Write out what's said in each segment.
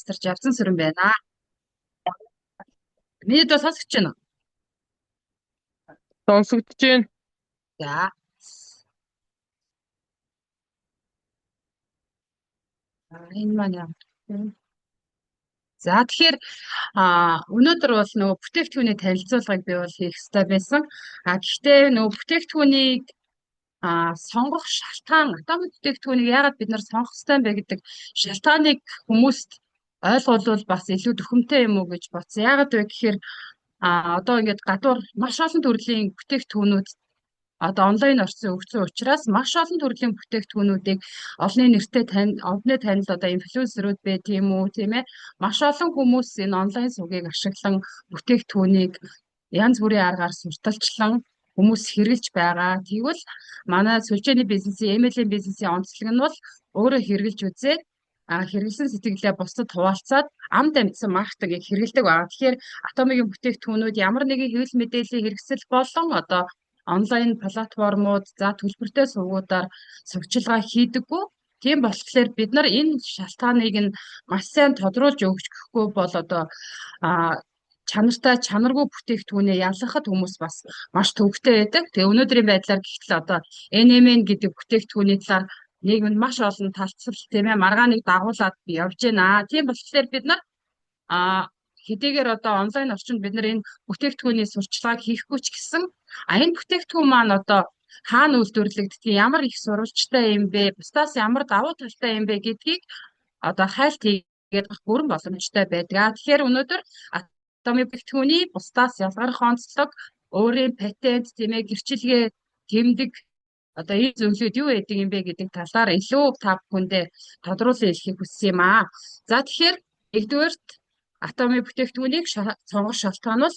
Мастер Жавсан Сүрэн байна. Миний дөө сонсогч байна уу? Сонсогдож байна. За. Энэ маань яа. За тэгэхээр өнөөдөр бол нөгөө бүтээгдэхүүний танилцуулгыг би бол хийх ёстой байсан. Гэхдээ нөгөө бүтээгдэхүүнийг сонгох шалтгаан, атомын бүтээгдэхүүнийг яагаад бид нар сонгох ёстой бэ гэдэг шалтгааныг хүмүүст ойлгуулвал бас илүү төхөмтэй юм уу гэж бодсон. Яагаад вэ гэхээр одоо ингээд гадуур маш олон төрлийн бүтээгдэхүүнүүд одоо онлайн орчин өгсөн учраас маш олон төрлийн бүтээгдэхүүнүүдийг олонний танил одоо инфлюенсерүүд бэ тийм үү тийм ээ маш олон хүмүүс энэ онлайн сувгийг ашиглан бүтээгдэхүүнийг янз бүрийн аргаар сурталчлан хүмүүс хэрэгжилж байгаа. Тэгвэл манай сүлжээний бизнесийн MLM бизнесийн онцлог нь бол өөрөө хэрэгжилж үзээд хэрэгэлсэн сэтгэлээ бусдад хуваалцаад амд амьдсан маркетингийг хэрэгэлдэг байгаа. Тэгэхээр атомын бүтээгдэхүүнүүд ямар нэгэн хэвлэл мэдээллийн хэрэгсэл болон одоо онлайн платформуд за төлбөртэй сувгуудаар сурчилгаа хийдэггүй. Тийм болохоор бид нар энэ шалтгааныг нь маш сайн тодруулж өгөхгүй бол одоо чанартай чанаргүй бүтээгдэхүүнээ ялгахад хүмүүс бас маш төвөгтэй байдаг. Тэгээ өнөөдрийн байдлаар гэтэл одоо NMN гэдэг бүтээгдэхүүний талаар нийгэмд маш олон талцал тийм ээ маргааныг дагуулад явж байна. Тийм болохоор бид нар хэдийгээр одоо онлайн орчинд бид нар энэ бүтээгдэхүүний сурчлагыг хийхгүй ч гэсэн энэ бүтээгдэхүүн маань одоо хаана үйлдвэрлэгддэг, ямар их сурвалжтай юм бэ, бусдаас ямар давуу талтай юм бэ гэдгийг одоо хайлт хийгээд бүрэн боломжтой байдаг. Тэгэхээр өнөөдөр атомын бүтээгдэхүүний бусдаас ялгарх онцлог, өөрийн патент, тийм ээ гэрчилгээ тэмдэг одоо энэ зөвлөд юу гэдэг юм бэ гэдэг талаар илүү та бүхэндээ тодруулан хэлхийг хүссэн юм аа. За тэгэхээр нэгдүгээрт атомын бүтээгдэхүүнийг сонгох шалтгаан бол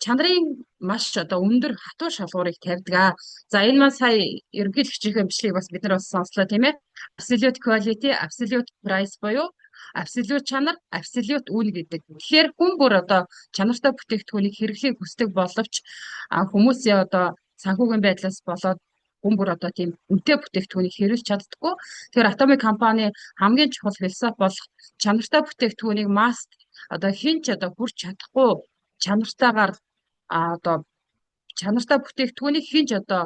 чанарын маш одоо өндөр хатуу шалгуурыг тавьдаг. За энэ маань сая ерөнхийлөгчийн бичлэгийг бас бид нар бас сонслоо тийм ээ. Absolute quality, absolute price буюу absolute чанар, absolute үн гэдэг. Тэгэхээр хүн бүр одоо чанартай бүтээгдэхүүнийг хэрэглэхийг хүсдэг боловч хүмүүсийн одоо санхүүгийн байдлаас болоод хүн бүр одоо тийм үнэтэй бүтээгдэхүүнийг хэрэглэж чаддаггүй. Тэгэхээр атомын компани хамгийн чухал философи бол чанартай бүтээгдэхүүнийг маст одоо хинч одоо хүрч чадахгүй чанартайгаар одоо чанартай бүтээгдэхүүнийг хинч одоо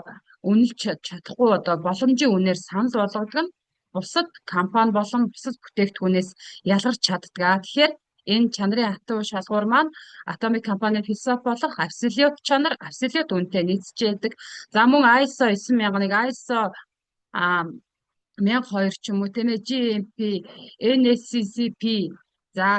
үнэлж чадахгүй одоо боломжийн үнээр санал болгодог нь бусад компани болон бусад бүтээгдэхүүнээс ялгарч чаддаг. Тэгэхээр энэ чанарын хатуу шалгуур маань атомын компани философи болох absolute чанар, absolute үнэтэй нийцчээдэг. За мөн ISO 9001, ISO 1002 ч юм уу тийм ээ GMP, NSCCP за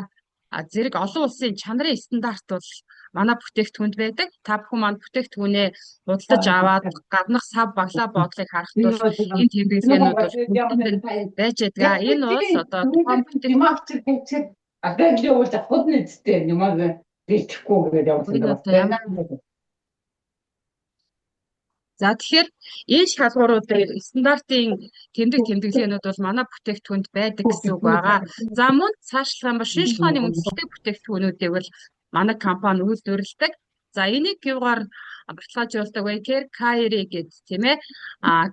зэрэг олон улсын чанарын стандарт бол манай бүтээгдэхүүнд байдаг. Та бүхэн маань бүтээгдэхүүнээ худалдаж аваад гаднах сав баглаа бодлыг харах тул энэ тэмдэглээнүүд бол бүгд байж байгаа. Энэ бол одоо тухайн бүтээгдэхүүн Агааглиул худны зэтэй юмаг бэлтгэхгүй гэдэг явуулсан. За тэгэхээр энэ шалгууруудын стандартын тэмдэглээнүүд бол манай бүтээгдэхүүнд байдаг гэсэн үг байгаа. За мөн цаашлах юм бол шинэ шилхооны үндэслэлтэй бүтээгдэхүүнүүдийг бол манай компани үйлдвэрлэдэг. За энийг юугаар баталгаажуулдаг вэ гэхээр Kairi гэдэг тийм ээ.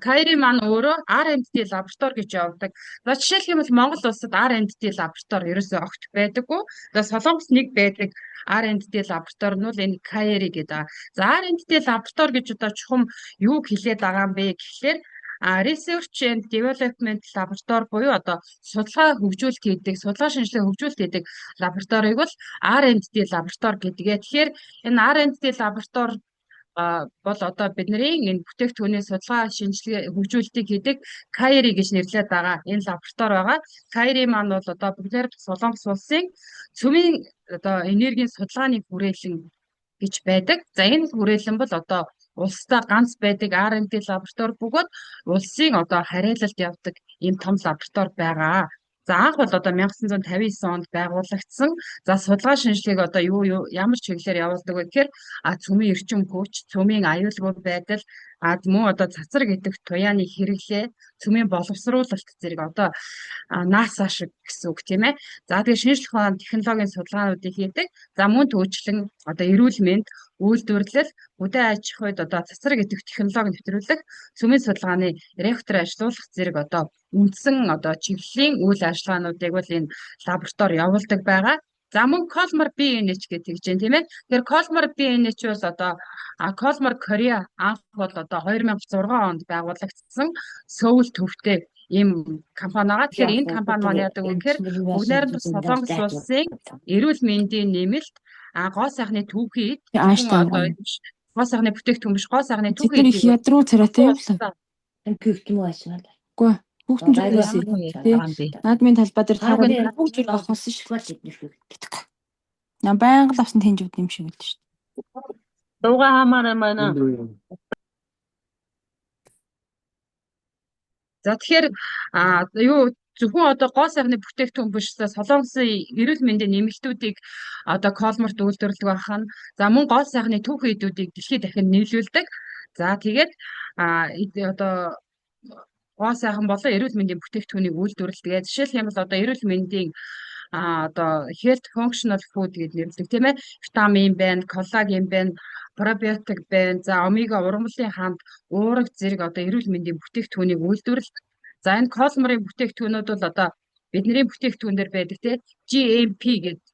Kairi маань өөрөө R&D лаборатори гэж явуулдаг. За жишээлх юм бол Монгол улсад R&D лаборатори ерөөсөө огт байдаггүй. За Солонгос нэг байдаг R&D лаборатори нь бол энэ Kairi гэдэг. За R&D лаборатори гэж одоо чухам юу хэлээд байгаа юм бэ гэхлээр Research and Development лаборатори буюу одоо судалгаа хөгжүүлэлт хийдэг, судалгаа шинжилгээ хөгжүүлэлт хийдэг лабораториг бол R&D лаборатори гэдгээ. Тэгэхээр энэ R&D лаборатори бол одоо бидний энэ бүтээгдэхүүний судалгаа шинжилгээ хөгжүүлэлтийг хийдэг Kairi гэж нэрлэдэг байгаа. Энэ лаборатори байгаа. Kairi маань бол одоо бүгдээр Солонгос улсын цөмийн одоо энергийн судалгааны хүрээлэн гэж байдаг. За энэ хүрээлэн бол одоо улстай ганц байдаг R&D лаборатори бөгөөд улсын одоо харьяалалд явдаг ийм том лаборатори байгаа. За анх бол одоо 1959 онд байгуулагдсан. За судалгаа шинжилгээг одоо ямар чиглэлээр явуулдаг вэ гэхээр цөмийн эрчим хүч, цөмийн аюулгүй байдал, Мөн одоо цацраг идэх туяаны хэрэглээ, цөмийн боловсруулалт зэрэг одоо NASA шиг гэсэн үг тийм ээ. За тэгээ шинжлэх ухааны технологийн судалгаануудыг хийдэг. За мөн түүчлэн одоо эрүүл мэнд, үйлдвэрлэл, үдээ аж ахуйд одоо цацраг идэх технологи нэвтрүүлэх, цөмийн судалгааны реактор ажилуулах зэрэг одоо үндсэн одоо чиглэлийн үйл ажиллагаануудыг бол энэ лаборатори явуулдаг байгаа. За мөн Колмар BNH гэдэг тэгж байна тийм ээ. Тэгэхээр Колмар BNH бол одоо Колмар Кореа анх бол одоо 2006 онд байгуулагдсан Сөүл төвтэй ийм компани байгаа. Тэгэхээр энэ компани маань яадаг вэ гэхээр бүгд найрамдах Солонгос улсын эрүүл мэндийн нэмэлт гоо сайхны түүхийд гоо сайхны бүтээгдэхүүн биш, гоо сайхны түүхийд их ядруу царайтай явлаа. Гэгт юм аашгаа. Үгүй хүүхдэн зүйлээс наадмын талбай дээр таарах хүүхдүүд авах шиг гэхгүй. Нам байнга л авсан тэнжүүд юм шиг үлдэж шүү дээ. Дууга хамаараа манай. За тэгэхээр юу зөвхөн одоо гоо сайхны бүтээгдэхүүн биш Солонгосын эрүүл мэндийн нэмэлтүүдийг одоо Колморт үйлдвэрлэдэг байх нь. За мөн гоо сайхны түүхэн эдүүдийг дэлхийд дахин нийлүүлдэг. За тэгээд одоо гоо сайхан болон эрүүл мэндийн бүтээгдэхүүнийг үйлдвэрлэдэг. Жишээлх юм бол одоо эрүүл мэндийн одоо health functional food гэж нэрлэдэг тийм ээ. Витамин байна, коллаген байна, пробиотик байна. За омега ургамлын ханд, уурэг зэрэг одоо эрүүл мэндийн бүтээгдэхүүнийг үйлдвэрлэдэг. За энэ Колморын бүтээгдэхүүнүүд бол одоо бидний бүтээгдэхүүн дээр байдаг тийм GMP гэдэг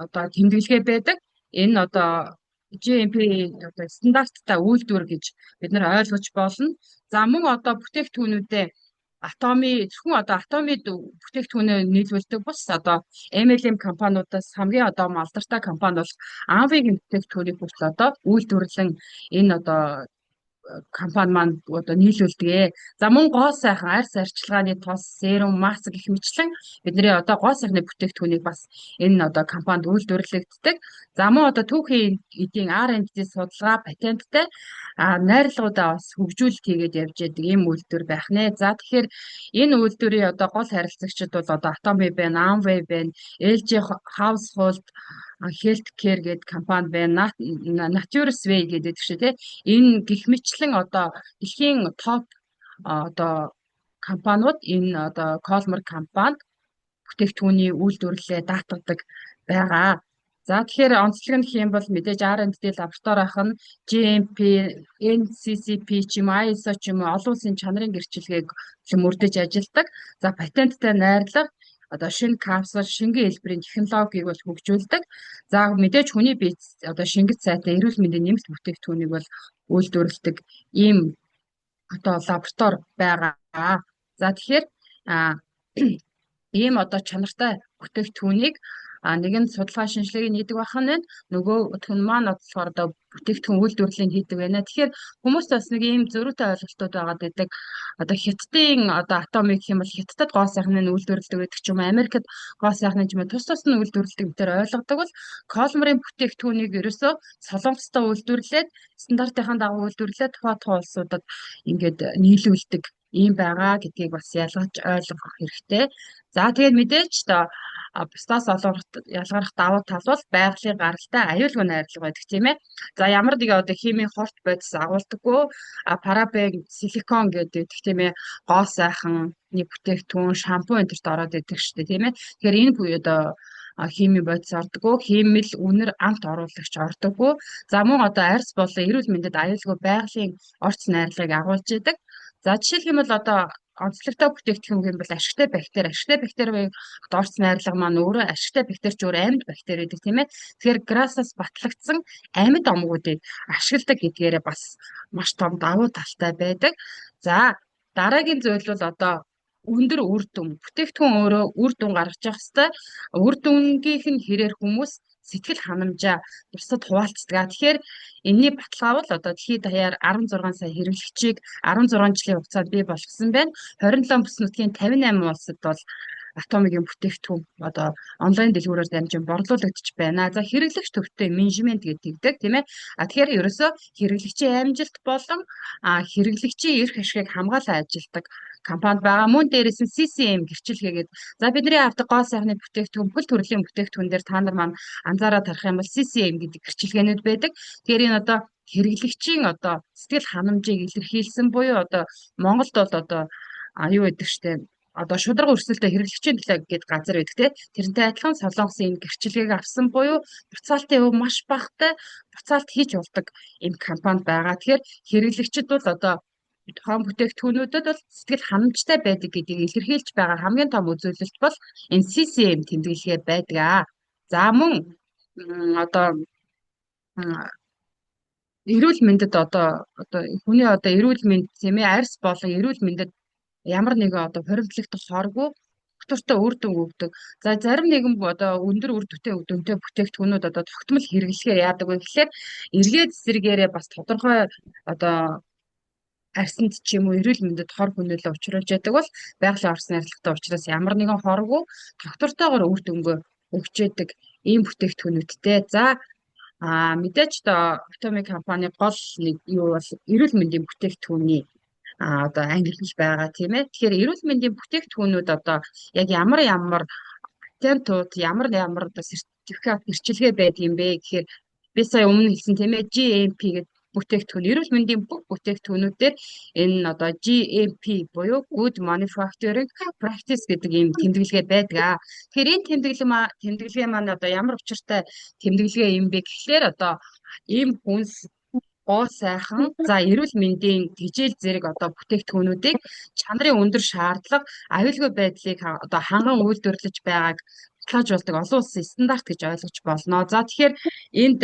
одоо тэмдэглэгээ байдаг. Энэ одоо GMP одоо стандарттай үйлдвэр гэж бид нар ойлгож болно. За мөн одоо бүтээгдэхүүнүүдээ зөвхөн одоо атомын бүтээгдэхүүнээ нийлүүлдэг бус одоо MLM компаниудаас хамгийн одоо малдартай компани бол Anvi-гийн бүтээгдэхүүнийг хүртэл одоо үйлдвэрлэн энэ одоо компани маань одоо нийлүүлдэг. За мөн гоо сайхан арьс арчилгааны тос, серум, маск гэх мэтлэн бидний одоо гоо сайхны бүтээгдэхүүнийг бас энэ одоо компанид үйлдвэрлэгддэг. За мөн одоо түүхийн эдийн R&D судалгаа, патенттай найрлагуудаа бас хөгжүүлэлт хийгээд явж байдаг ийм үйлдвэр байх нэ. За тэгэхээр энэ үйлдвэрийн одоо гол харилцагчид бол одоо Atomy байна, Amway байна, LG Household Healthcare гэдэг компани байна. Nature's-Way гэдэг шиг тийм энэ гих мэтлэн одоо дэлхийн топ одоо компаниуд энэ одоо Колмор компанид бүтээгдэхүүний үйлдвэрлэлээ даатгадаг байгаа. За тэгэхээр онцлог нь гэх юм бол мэдээж R&D лаборатори ах нь GMP, NCCP ч юм уу, ISO ч юм уу олон улсын чанарын гэрчилгээг мөрдөж ажилладаг. За патенттай найрлага одоо шинэ капсул, шингэн хэлбэрийн технологиг бол хөгжүүлдэг. За мэдээж хүний бие одоо шингэц сайтай эрүүл мэндийн нэмэлт бүтээгдэхүүнийг бол үйлдвэрлэдэг ийм одоо лаборатори байгаа. За тэгэхээр ийм одоо чанартай бүтээгдэхүүнийг нэг нь судалгаа шинжилгээг хийдэг байх нь нөгөө хүн маань болохоор одоо бүтээгдэхүүн үйлдвэрлэлийг хийдэг байна. Тэгэхээр хүмүүст бас нэг ийм зөрүүтэй ойлголтууд байгаад байдаг. Одоо хятадын одоо Atomy гэх юм бол хятадд гоо сайхныг үйлдвэрлэдэг гэдэг ч юм уу, Америкт гоо сайхныг ч юм уу тус нь үйлдвэрлэдэг гэдгээр ойлгодог бол Колморын бүтээгдэхүүнийг ерөөсөө Солонгостой үйлдвэрлээд стандартын дагуу үйлдвэрлээд тухайн улсуудад ингээд нийлүүлдэг ийм байгаа гэдгийг бас ялгаж ойлгох хэрэгтэй. За тэгээд мэдээж бусдаас ялгарх давуу тал бол байгалийн гаралтай аюулгүй найрлага байдаг тийм ээ. За ямар нэг одоо химийн хорт бодис агуулдаггүй парабен, силикон гэдэг тийм ээ гоо сайхны бүтээгдэхүүн, шампунь энтерт ороод идэг шүү дээ тийм ээ. Тэгэхээр энэ буюу одоо хими бодис ордоггүй, химэл үнэр амт оруулагч ордоггүй. За мөн одоо арьс болон эрүүл мэндэд аюулгүй байгалийн орц найрлагыг агуулж идэг. За жишээлх юм бол одоо онцлогтой бүтээгдэхүүн юм бол ашигтай бактери буюу орц найрлага маань өөрөө ашигтай бактери ч өөр амьд бактери гэдэг тийм ээ. Тэгэхээр грасаас батлагдсан амьд омгуудыг ашигладаг гэдгээрээ бас маш том давуу талтай байдаг. За дараагийн зүйл бол одоо өндөр үр дүн. Бүтээгдэхүүн өөрөө үр дүн гаргаж явах хэвээр үр дүнгийнх нь хэрээр хүмүүс сэтгэл ханамжаа бусдад хуваалцдаг. Тэгэхээр энэний баталгаа бол одоо дэлхийд даяар 16 сая хэрэглэгчийг 16 жилийн хугацаанд бий болгосон байна. 27 бүс нутгийн 58 улсад бол Atomy-гийн бүтээгдэхүүн одоо онлайн дэлгүүрээр дамжин борлуулагдчих байна. За хэрэглэгч төвтэй менежмент гэдэг тийм ээ. Тэгэхээр ерөөсөө хэрэглэгчийн амжилт болон хэрэглэгчийн эрх ашигыг хамгаалан ажилладаг компанид байгаа. Мөн дээрээс нь CCM гэрчилгээгээд за бидний авдаг гоо сайхны бүтээгдэхүүн бүл төрлийн бүтээгдэхүүн дээр та нар маань анзаараад харах юм бол CCM гэдэг гэрчилгээнүүд байдаг. Тэгэхээр энэ одоо хэрэглэгчийн одоо сэтгэл ханамжийг илэрхийлсэн буюу одоо Монголд бол одоо юу гэдэг штэ одоо шударга өрсөлдөд хэрэглэгчийн төлөө гээд газар байдаг те. Тэрнтэй адилхан Солонгосын энэ гэрчилгээг авсан буюу буцаалтын өв маш багатай буцаалт хийж болдог ийм компанид байгаа. Тэгэхээр хэрэглэгчид бол одоо тухайн бүтээгдэхүүнүүдэд бол сэтгэл ханамжтай байдаг гэдгийг илэрхийлж байгаа хамгийн том үзүүлэлт бол энэ CCM тэмдэглэгээ байдаг. За мөн одоо эрүүл мэндэд одоо хүний одоо эрүүл мэнд тийм ээ арьс болон эрүүл мэндэд ямар нэгэн одоо хоригдлогдох хоргүй доктортой үр дүн өгдөг. За зарим нэгэн одоо өндөр үр дүнтэй бүтээгдэхүүнүүд одоо тогтмол хэрэглэхээр яадаг вэ гэхээр эргээд зэрэгээрээ бас тодорхой одоо арьсанд ч юм уу эрүүл мэндэд хор хүнээлээ учруулж яадаг бол байгалийн орсон арилгатай учраас ямар нэгэн хоргүй доктортойгоор үр дүнгөө өгч яадаг ийм бүтээгдэхүүнүүдтэй. За мэдээж одоо Atomy компани гол нэг юу бол эрүүл мэндийн бүтээгдэхүүний одоо англи хэл байгаа тийм ээ. Тэгэхээр эрүүл мэндийн бүтээгдэхүүнүүд одоо яг ямар патентууд ямар одоо сертификат гэрчилгээ байдаг юм бэ гэхээр би сая өмнө хэлсэн тийм ээ GMP гэдэг бүтээгдэхүүн эрүүл мэндийн бүх бүтээгдэхүүнүүдээр энэ одоо GMP буюу Good Manufacturing Practice гэдэг ийм тэмдэглэгээ байдаг. Тэгэхээр энэ тэмдэглэгээ маань одоо ямар учиртай тэмдэглэгээ юм бэ гэхээр одоо ийм хүнс гоо сайхан за эрүүл мэндийн тэжээл зэрэг одоо бүтээгдэхүүнүүдийг чанарын өндөр шаардлага аюулгүй байдлыг одоо ханган үйлдвэрлэж байгааг баталгааж болдог олон улсын стандарт гэж ойлгож болно. За тэгэхээр энд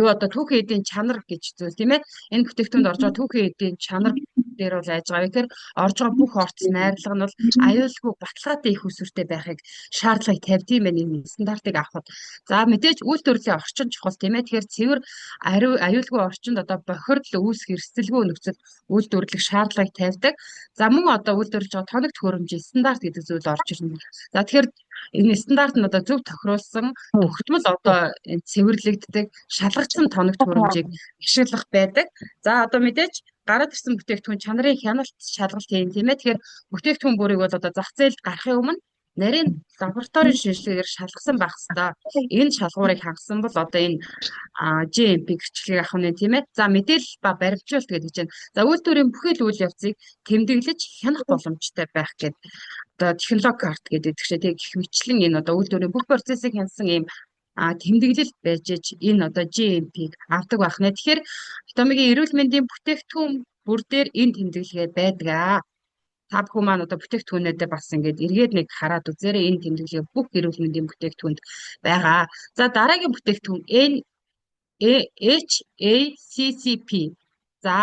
юу одоо түүхэн эдийн чанар гэж зүйл тийм ээ. Энэ бүтээгдэхүүнд орж байгаа түүхэн эдийн чанар дээр бол яаж байгаа вэ гэхээр орж байгаа бүх орц найрлага нь бол аюулгүй баталгаатай их усүртэй байхыг шаардлагыг тавьдсан байх энэ стандартыг авахд. За мэдээж үйлдвэрлэлийн орчин чухал тийм ээ. Тэгэхээр цэвэр аюулгүй орчинд одоо бохирдол үүсэх эрсдэлгүй нөхцөл үйлдвэрлэх шаардлагыг тавьдаг. За мөн одоо үйлдвэрлэж байгаа тоног төхөөрөмжийн стандарт гэдэг зүйл орж ирнэ. За тэгэхээр энэ стандарт нь одоо зөв тохируулсан тогтмол одоо цэвэрлэгддэг шалгагдсан тоног төхөөрөмжийг ашиглах байдаг. За одоо мэдээж гараад ирсэн бүтээгдэхүүн чанарын хяналт шалгалт юм тийм ээ. Тэгэхээр бүтээгдэхүүн бүрийг бол одоо зах зээлд гарахын өмнө нарийн лабораторийн шинжилгээгээр шалгасан байх хэрэгтэй. Энэ шалгуурыг хангасан бол одоо энэ GMP гэрчлэгийг авах нь тийм ээ. За мэдээлэл ба баримтжуулалт гэдэг чинь за үйлдвэрийн бүхэл үйл явцыг тэмдэглэж хянах боломжтой байх гэдэг одоо технологи карт гэдэг чинь тэг их мэтлэн энэ одоо үйлдвэрийн бүх процессыг хянасан ийм тэмдэглэл байж энэ одоо GMP-г авдаг байх нэ. Тэгэхээр Atomy-гийн эрүүл мэндийн бүтээгдэхүүн бүр дээр энэ тэмдэглэгээ байдаг. Та бүхэн маань одоо бүтээгдэхүүнүүдээ бас ингээд эргээд нэг хараад үзээрэй энэ тэмдэглэгээ бүх эрүүл мэндийн бүтээгдэхүүнд байгаа. За дараагийн бүтээгдэхүүн HACCP. За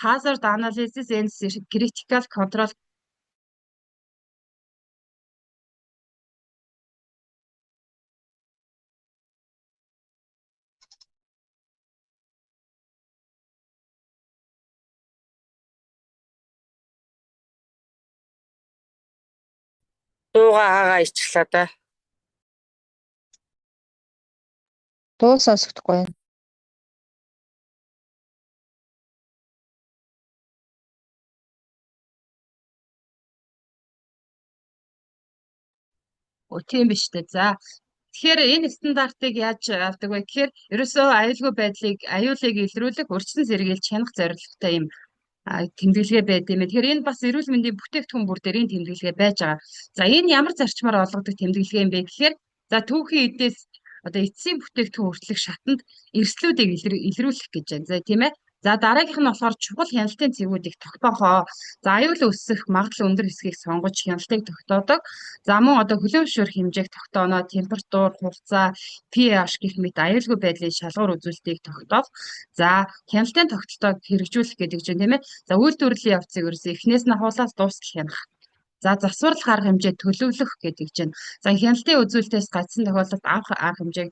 Hazard Analysis and Critical Control дуугаа ичглаа да. Дуу сонсохдохгүй байна. Тийм биш үү. За тэгэхээр энэ стандартыг яаж авдаг вэ гэхээр ерөөсөө аюулгүй байдлыг аюулыг илрүүлэх урьдчилан сэргийлж хянах зорилготой юм тэмдэглэгээ байд юм. Тэгэхээр энэ бас эрүүл мэндийн бүтээгдэхүүн бүр дээр энэ тэмдэглэгээ байж байгаа. За энэ ямар зарчмаар олгодог тэмдэглэгээ юм бэ гэхээр за түүхийн эдээс одоо эцсийн бүтээгдэхүүн хүртэлх шатанд эрсдлүүдийг илрүүлэх гэж байна. За тийм ээ. За дараагийнх нь болохоор чухал хяналтын цэгүүдийг тогтоохоо. За аюул өсөх магадлал өндөр хэсгийг сонгож хяналтыг тогтоодог. За мөн одоо хөлөөвшөр хэмжээг тогтооно, температур, хугацаа, pH гэх мэт аюулгүй байдлын шалгуур үзүүлэлтийг тогтоох. За хяналтын тогтолтоог хэрэгжүүлэх гэдэг чинь тийм ээ. За үйлдвэрлэлийн явцыг ерөөсөө эхнээс нь хуулаас дуустал хянах. За засварлах арга хэмжээ төлөвлөх гэдэг чинь. За хяналтын үзүүлэлтээс гацсан тохиолдолд авах арга хэмжээг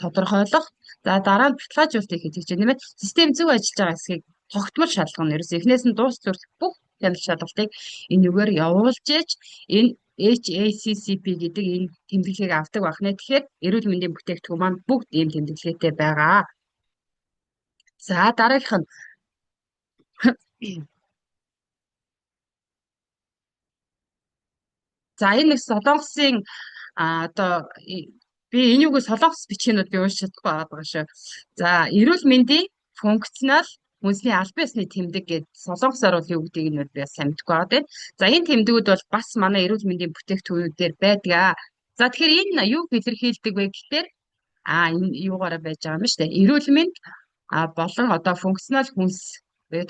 тодорхойлох. За дараа нь баталгаажуулалтыг хийх гэж нэмээд систем зөв ажиллаж байгаа эсэхийг тогтмол шалгах нь ерөөсөө эхнээс нь дуустал бүх хяналт шалгалтыг энэ үгээр явуулж ээж энэ HACCP гэдэг энэ тэмдэглэгийг авдаг байх нэ. Тэгэхээр эрүүл мэндийн бүтээгдэхүүн маань бүгд ийм тэмдэглэгээтэй байгаа. За дараагийнх нь За энэ нэг солонгосын одоо би энийгөө солонгос бичгэнүүд би уншиж чадахгүй байгаа шүү. За эрүүл мэндийн функционал хүнсний албан ёсны тэмдэг гэдэг солонгосоор бол юу гэдгийг нь би сайн мэдэхгүй байгаа тийм. За энэ тэмдэгүүд бол бас манай эрүүл мэндийн бүтээгдэхүүнүүдээр байдаг. За тэгэхээр энэ юуг илэрхийлдэг вэ гэхээр энэ юугаараа байж байгаа юм шүү дээ. Эрүүл мэнд болон одоо функционал хүнс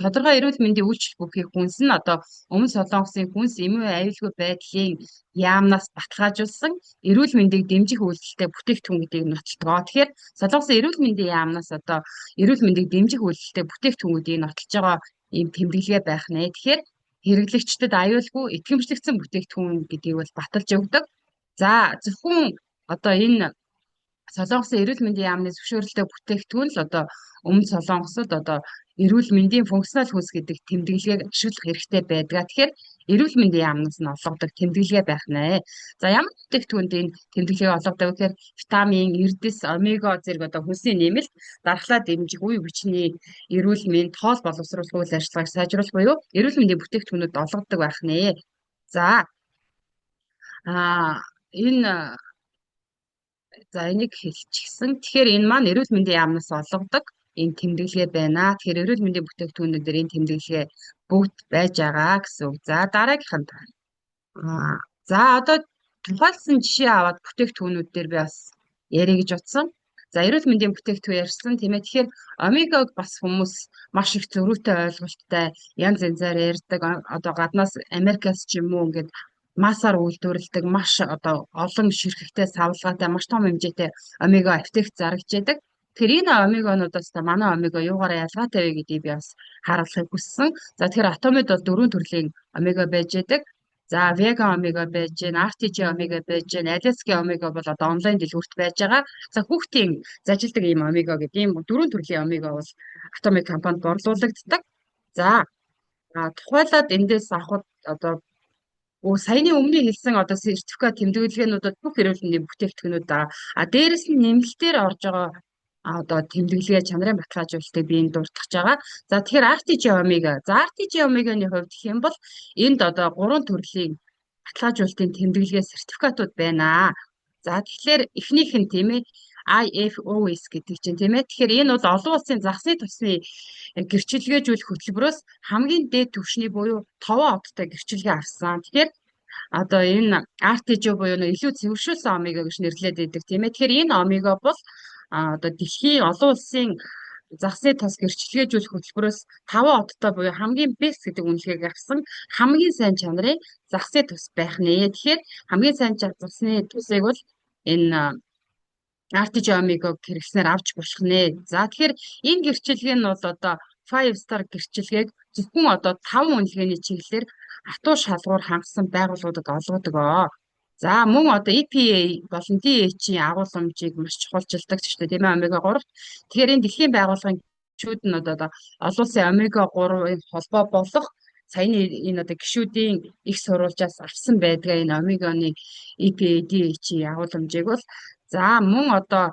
тодорхой эрүүл мэндийн үйлчлэл бүхий хүнс нь одоо өмнө солонгосын хүнс эмийн аюулгүй байдлын яамнаас баталгаажуулсан эрүүл мэндийг дэмжих үйлдэлтэй бүтээгдэхүүн гэдгийг нотолдог. Тэгэхээр солонгосын эрүүл мэндийн яамнаас одоо эрүүл мэндийг дэмжих үйлдэлтэй бүтээгдэхүүнүүдийг нотолж байгаа ийм тэмдэглэгээ байх нэ. Тэгэхээр хэрэглэгчдэд аюулгүй итгэмжлэгдсэн бүтээгдэхүүн гэдгийг бол баталж өгдөг. За зөвхөн одоо энэ солонгосын эрүүл мэндийн яамны зөвшөөрөлтэй бүтээгдэхүүн л одоо өмнө солонгосод одоо эрүүл мэндийн функционал хүнс гэдэг тэмдэглэгийг ашиглах хэрэгтэй байдаг. Тэгэхээр эрүүл мэндийн яамнаас нь олгодог тэмдэглэгээ байх нэ. За ямар бүтээгдэхүүнд энэ тэмдэглэгээ олгодог вэ гэхээр витамин, эрдэс, омега зэрэг одоо хүнсний нэмэлт, дархлаа дэмжих, үе бичний эрүүл мэнд, хоол боловсруулах үйл ажиллагааг сайжруулах буюу эрүүл мэндийн бүтээгдэхүүнүүд олгодог байх нэ. За энэ энийг хэлчихсэн. Тэгэхээр энэ маань эрүүл мэндийн яамнаас олгодог энэ тэмдэглэгээ байна. Тэгэхээр эрүүл мэндийн бүтээгдэхүүнүүдээр энэ тэмдэглэгээ бүгд байж байгаа гэсэн үг. За дараагийнх нь за одоо тухайлсан жишээ аваад бүтээгдэхүүнүүд дээр би бас ярих гэж утсан. За эрүүл мэндийн бүтээгдэхүүн ярьсан тийм ээ. Тэгэхээр омегаг бас хүмүүс маш их зөрүүтэй ойлголттой янз янзаар ярьдаг. Одоо гаднаас Америкаас ч юм уу ингээд масаар үйлдвэрлэдэг маш одоо олон ширхэгтэй савлгаатай маш том хэмжээтэй омега аптэйк зарагдж байдаг. Тэгэхээр энэ омегануудаас та манай омега юугаараа ялгаатай вэ гэдгийг би бас харуулахыг хүссэн. За тэгэхээр атомид бол 4 төрлийн омега байж байдаг. За вега омега байж байна, RTG омега байж байна, алиаскийн омега бол одоо онлайн дэлгүүрт байж байгаа. За хүүхдийн зажилдаг ийм омега гэдэг ийм 4 төрлийн омега бол атомик компанид борлуулагддаг. За тухайлаад эндээс авах одоо саяны өмнө хэлсэн одоо сертификат тэмдэглэгээнүүдэд бүх эрүүл мэндийн бүтээгдэхүүнүүд дээрэс нь нэмэлтээр орж байгаа одоо тэмдэглэгээ чанарын баталгаажуулалтыг биеийн дурдах байгаа. За тэгэхээр RTG омега. За RTG омеганы хувьд гэх юм бол энд одоо 3 төрлийн баталгаажуулалтын тэмдэглэгээ сертификатууд байна. За тэгэхээр эхнийх нь тийм ээ IFOS гэдэг чинь тийм ээ. Тэгэхээр энэ бол олон улсын засны тусны гэрчилгээжүүлэх хөтөлбөрөөс хамгийн дээд түвшний буюу 5 одтой гэрчилгээ авсан. Тэгэхээр одоо энэ RTG буюу илүү цэвэршүүлсэн омега гэж нэрлэдэг байдаг тийм ээ. Тэгэхээр энэ омега бол одоо дэлхийн олон улсын засны тус гэрчилгээжүүлэх хөтөлбөрөөс 5 одтой буюу хамгийн best гэдэг үнэлгээг авсан хамгийн сайн чанарын засны тус байх нэ. Тэгэхээр хамгийн сайн засны тусыг бол энэ RTG омега хэрэгснээр авч болох нэ. За тэгэхээр энэ гэрчилгээ нь бол одоо 5 star гэрчилгээг зөвхөн одоо 5 үнэлгээний чиглэлээр хатуу шалгуур хангасан байгууллагуудад олгодог. За мөн одоо EPA болон DHA-ийн агуулмжийг маш чухалчилдаг ч гэдэг тийм ээ омега 3. Тэгэхээр энэ дэлхийн байгууллагын гишүүд нь одоо олон улсын омега 3-ын холбоо болох саяны энэ одоо гишүүдийн их сурвалжаас авсан байдаг энэ омеганы EPA, DHA-ийн агуулмжийг бол за мөн одоо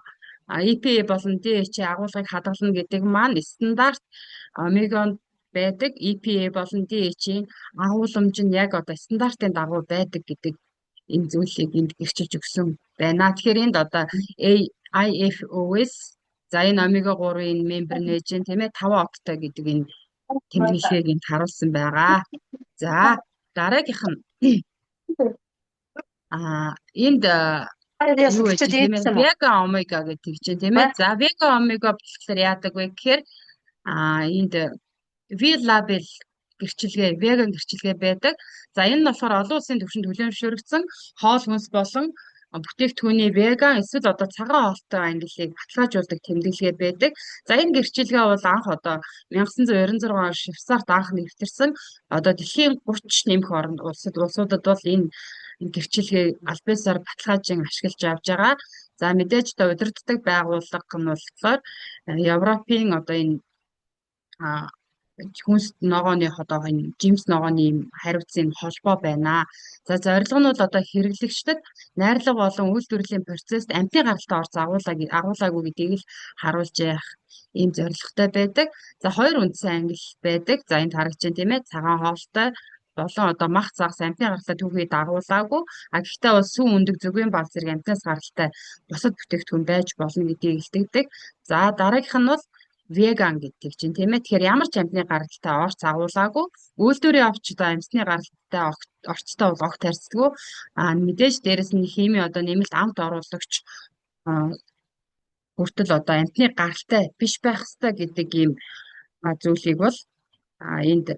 EPA болон DHA агуулгыг хадгална гэдэг маань стандарт омеганд байдаг EPA болон DHA-ийн агуулмж нь яг одоо стандартын дагуу байдаг гэдэг энэ зүйлийг энд гэрчилж өгсөн байна. Тэгэхээр энд одоо IFOS за энэ омега 3-ын мембер нээж тийм ээ 5 одтой гэдэг энэ тэмдэглэгийг энд харуулсан байгаа. За дараагийнх нь энд вега омега гэдэг чинь тийм ээ. За вега омега болохоор яадаг вэ гэхээр энд V-label гэрчилгээ, веган гэрчилгээ байдаг. За энэ нь болохоор олон улсын түвшинд төлөөлшөөрөгдсөн хоол хүнс болон бүтээгдэхүүний веган эсвэл одоо цагаан хоолтой ангиллыг баталгаажуулдаг тэмдэглэгээ байдаг. За энэ гэрчилгээ бол анх одоо 1996 он Швейцарт анх нэвтэрсэн. Одоо дэлхийн 30 нэмэх улсуудад бол энэ гэрчилгээ альбаасаар баталгаажин ашиглаж авж байгаа. За мэдээж одоо удирддаг байгууллага нь болохоор Европын одоо энэ хүнс ногооны одоо энэ жимс ногооны хариуцсан холбоо байна. За зорилго нь бол одоо хэрэглэгчдэд найрлага болон үйлдвэрлэлийн процессд амьтны гаралтай орц агуулаагүй гэдгийг л харуулж явах ийм зорилготой байдаг. За хоёр үндсэн ангилал байдаг. За энд харагдаж байна тийм ээ. Цагаан хоолтой болон одоо мах загас амтны гаралтай түүхий дагуулаагүй. Гэхдээ бол сүүн өндөг зүгийн бал зэрэг амтнаас гаралтай бусад бүтээгдэхүүн байж болно гэдгийг илтгэдэг. За дараагийнх нь бол веган гэдэг чинь тийм ээ. Тэгэхээр ямар ч амтны гаралтай орц агуулаагүй. Үйлдвэрийн овч одоо амьсны гаралтай орцтой бол огт харьцдаггүй. Мэдээж дээрэс нь хими одоо нэмэлт амт оруулагч хүртэл одоо амтны гаралтай биш байх ёстой гэдэг ийм зүйлийг бол энд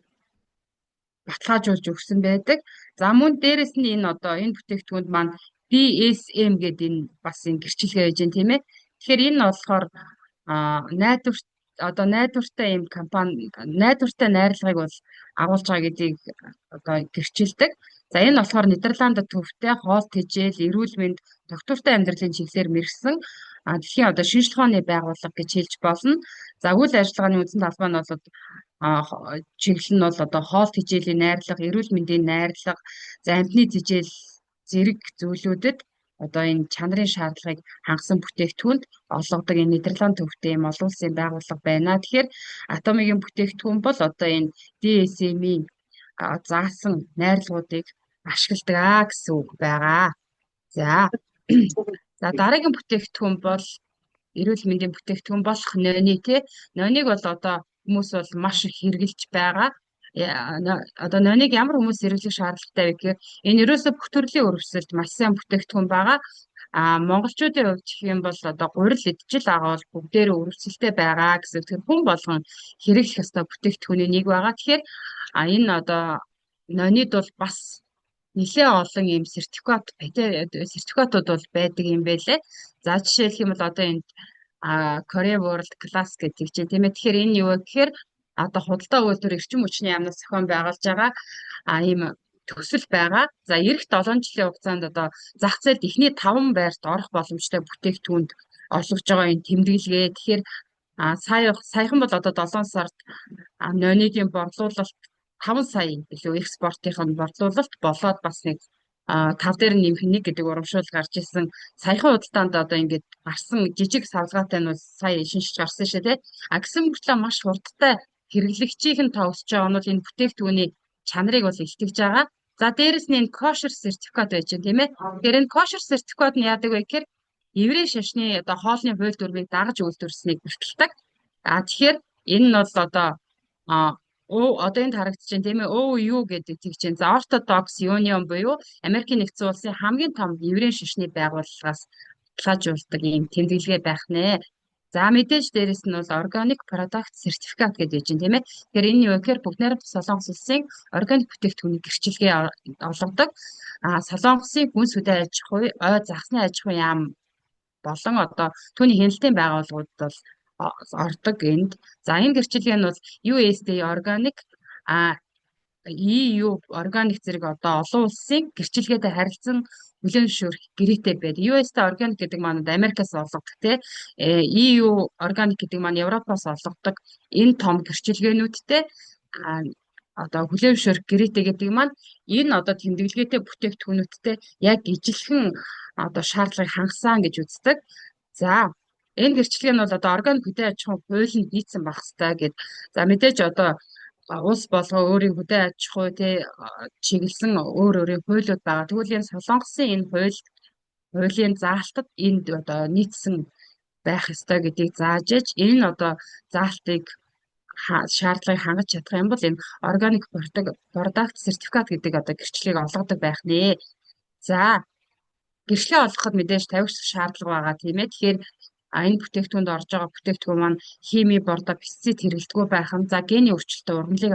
баталгаажуулж өгсөн байдаг. За мөн дээрэс нь энэ одоо энэ бүтээгдэхүүнд маань DSM гэдэг энэ бас энэ гэрчилгээ байж байна тийм ээ. Тэгэхээр энэ нь болохоор найдвартай ийм компани найдвартай найрлагыг бол агуулж байгаа гэдгийг одоо гэрчилдэг. За энэ болохоор Нидерландд төвтэй хоол тэжээл, эрүүл мэнд, доктортой амьдралын чиглэлээр мэргэсэн дэлхийн одоо шинжилгээний байгууллага гэж хэлж болно. За үйл ажиллагааны үндсэн талбай нь бол чиглэл нь бол одоо хоол тэжээлийн найрлага, эрүүл мэндийн найрлага, за амьтны тэжээл зэрэг зүйлүүдэд одоо энэ чанарын шаардлагыг хангасан бүтээгдэхүүнд олгодог энэ Нидерланд төвтэй юм олон улсын байгууллага байна. Тэгэхээр Atomic-ийн бүтээгдэхүүн бол одоо энэ DSM-ийн заасан найрлагуудыг ашигладаг гэсэн үг байгаа. За дараагийн бүтээгдэхүүн бол эрүүл мэндийн бүтээгдэхүүн болох нойны тий. Нойныг бол одоо хүмүүс бол маш их хэрэгжилж байгаа. Одоо нойныг ямар хүмүүс хэрэглэх шаардлагатай вэ гэхээр энэ ерөөсөө бүх төрлийн өрөвсөлд маш сайн бүтээгдэхүүн байгаа. Монголчуудын хувьд гэх юм бол одоо гурил идчихэл байгаа бол бүгдээрээ өрөвсөлтэй байгаа гэсэн. Тэгэхээр хүн болгон хэрэглэх ёстой бүтээгдэхүүний нэг байгаа. Тэгэхээр энэ одоо нойнид бол бас нэлээ олон ийм сертификатууд бол байдаг юм байлээ. За жишээлх юм бол одоо энд Korea World Class гэдэг чинь тийм ээ. Тэгэхээр энэ юу вэ гэхээр одоо худалдаа үйлдвэр эрчим хүчний яамнаас зохион байгуулж байгаа ийм төсөл байгаа. За эх 7 жилийн хугацаанд одоо зах зээлд эхний 5 байрт орох боломжтой бүтээгдэхүүнд олгож байгаа энэ тэмдэглэгээ. Тэгэхээр саяхан бол одоо 7 сард нойныгийн борлуулалт 5 сая билүү экспортын борлуулалт болоод бас нэг 5 дээр нэмэх 1 гэдэг урамшуул гарч ирсэн. Саяхан худалдаанд одоо ингээд гарсан жижиг савлгаатай нь сая шинжиж гарсан шүү дээ. Гэсэн мөртлөө маш хурдтай хэрэглэгчийн тогсож байгаа нь бол энэ бүтээгдэхүүний чанарыг бол илтгэж байгаа. За дээрэс нь энэ kosher сертификат байж байна тийм ээ. Тэгэхээр энэ kosher сертификат нь яадаг вэ гэхээр еврей шашны одоо хоолны хууль дүрмийг дагаж үйлдвэрлэснийг бэлтгэлдэг. Тэгэхээр энэ нь бол одоо энд харагдаж байна тийм ээ. OU гэдэг чинь за Orthodox Union буюу Америкийн нэгдсэн улсын хамгийн том еврей шашны байгууллагаас баталгаажуулдаг ийм тэмдэглэгээ байх нэ. За мэдээж дээрэс нь бол Organic Product Certificate гэдэг чинь тийм ээ. Тэгэхээр энэ юу гэхээр бүгд найрамд Солонгос улсын органик бүтээгдэхүүний гэрчилгээ олгодог. Солонгосын хүнс хөдөө аж ахуй, ой загсны аж ахуй яам болон одоо түүний хяналтын байгууллагууд бол ордог энд. За энэ гэрчилгээ нь бол USDA Organic EU Organic зэрэг одоо олон улсын гэрчилгээтэй харилцан хүлээн зөвшөөрөх гэрээтэй байдаг. USDA Organic гэдэг маань Америкаас олгодог те. EU Organic гэдэг маань Европоос олгодог энэ том гэрчилгээнүүдтэй одоо хүлээн зөвшөөрөх гэрээтэй гэдэг маань энэ одоо тэмдэглэгээтэй бүтээгдэхүүнүүдтэй яг ижилхэн одоо шаардлагыг хангасан гэж үздэг. За энэ гэрчилгээ нь бол одоо органик хөдөө аж ахуйн хуулинд нийцсэн байх хэрэгтэй гэд. За мэдээж одоо улс болгоо өөрийн хөдөө аж ахуй чиглэсэн өөрийн хуулиуд байгаа. Тэгвэл энэ Солонгосын энэ хуулийн заалтад энд одоо нийцсэн байх ёстой гэдгийг зааж иж энэ одоо заалтыг шаардлагыг хангаж чадах юм бол энэ Organic Product Certificate гэдэг одоо гэрчлэгийг олгодог байх нэ. За гэрчлээ олгоход мэдээж тавигч шаардлага байгаа тийм ээ. Тэгэхээр энэ бүтээгдэхүүнд орж байгаа бүтээгдэхүүн маань хими, бордо, пестицид хэрэглэдэггүй байх нь за гений өөрчлөлтөд ургамлыг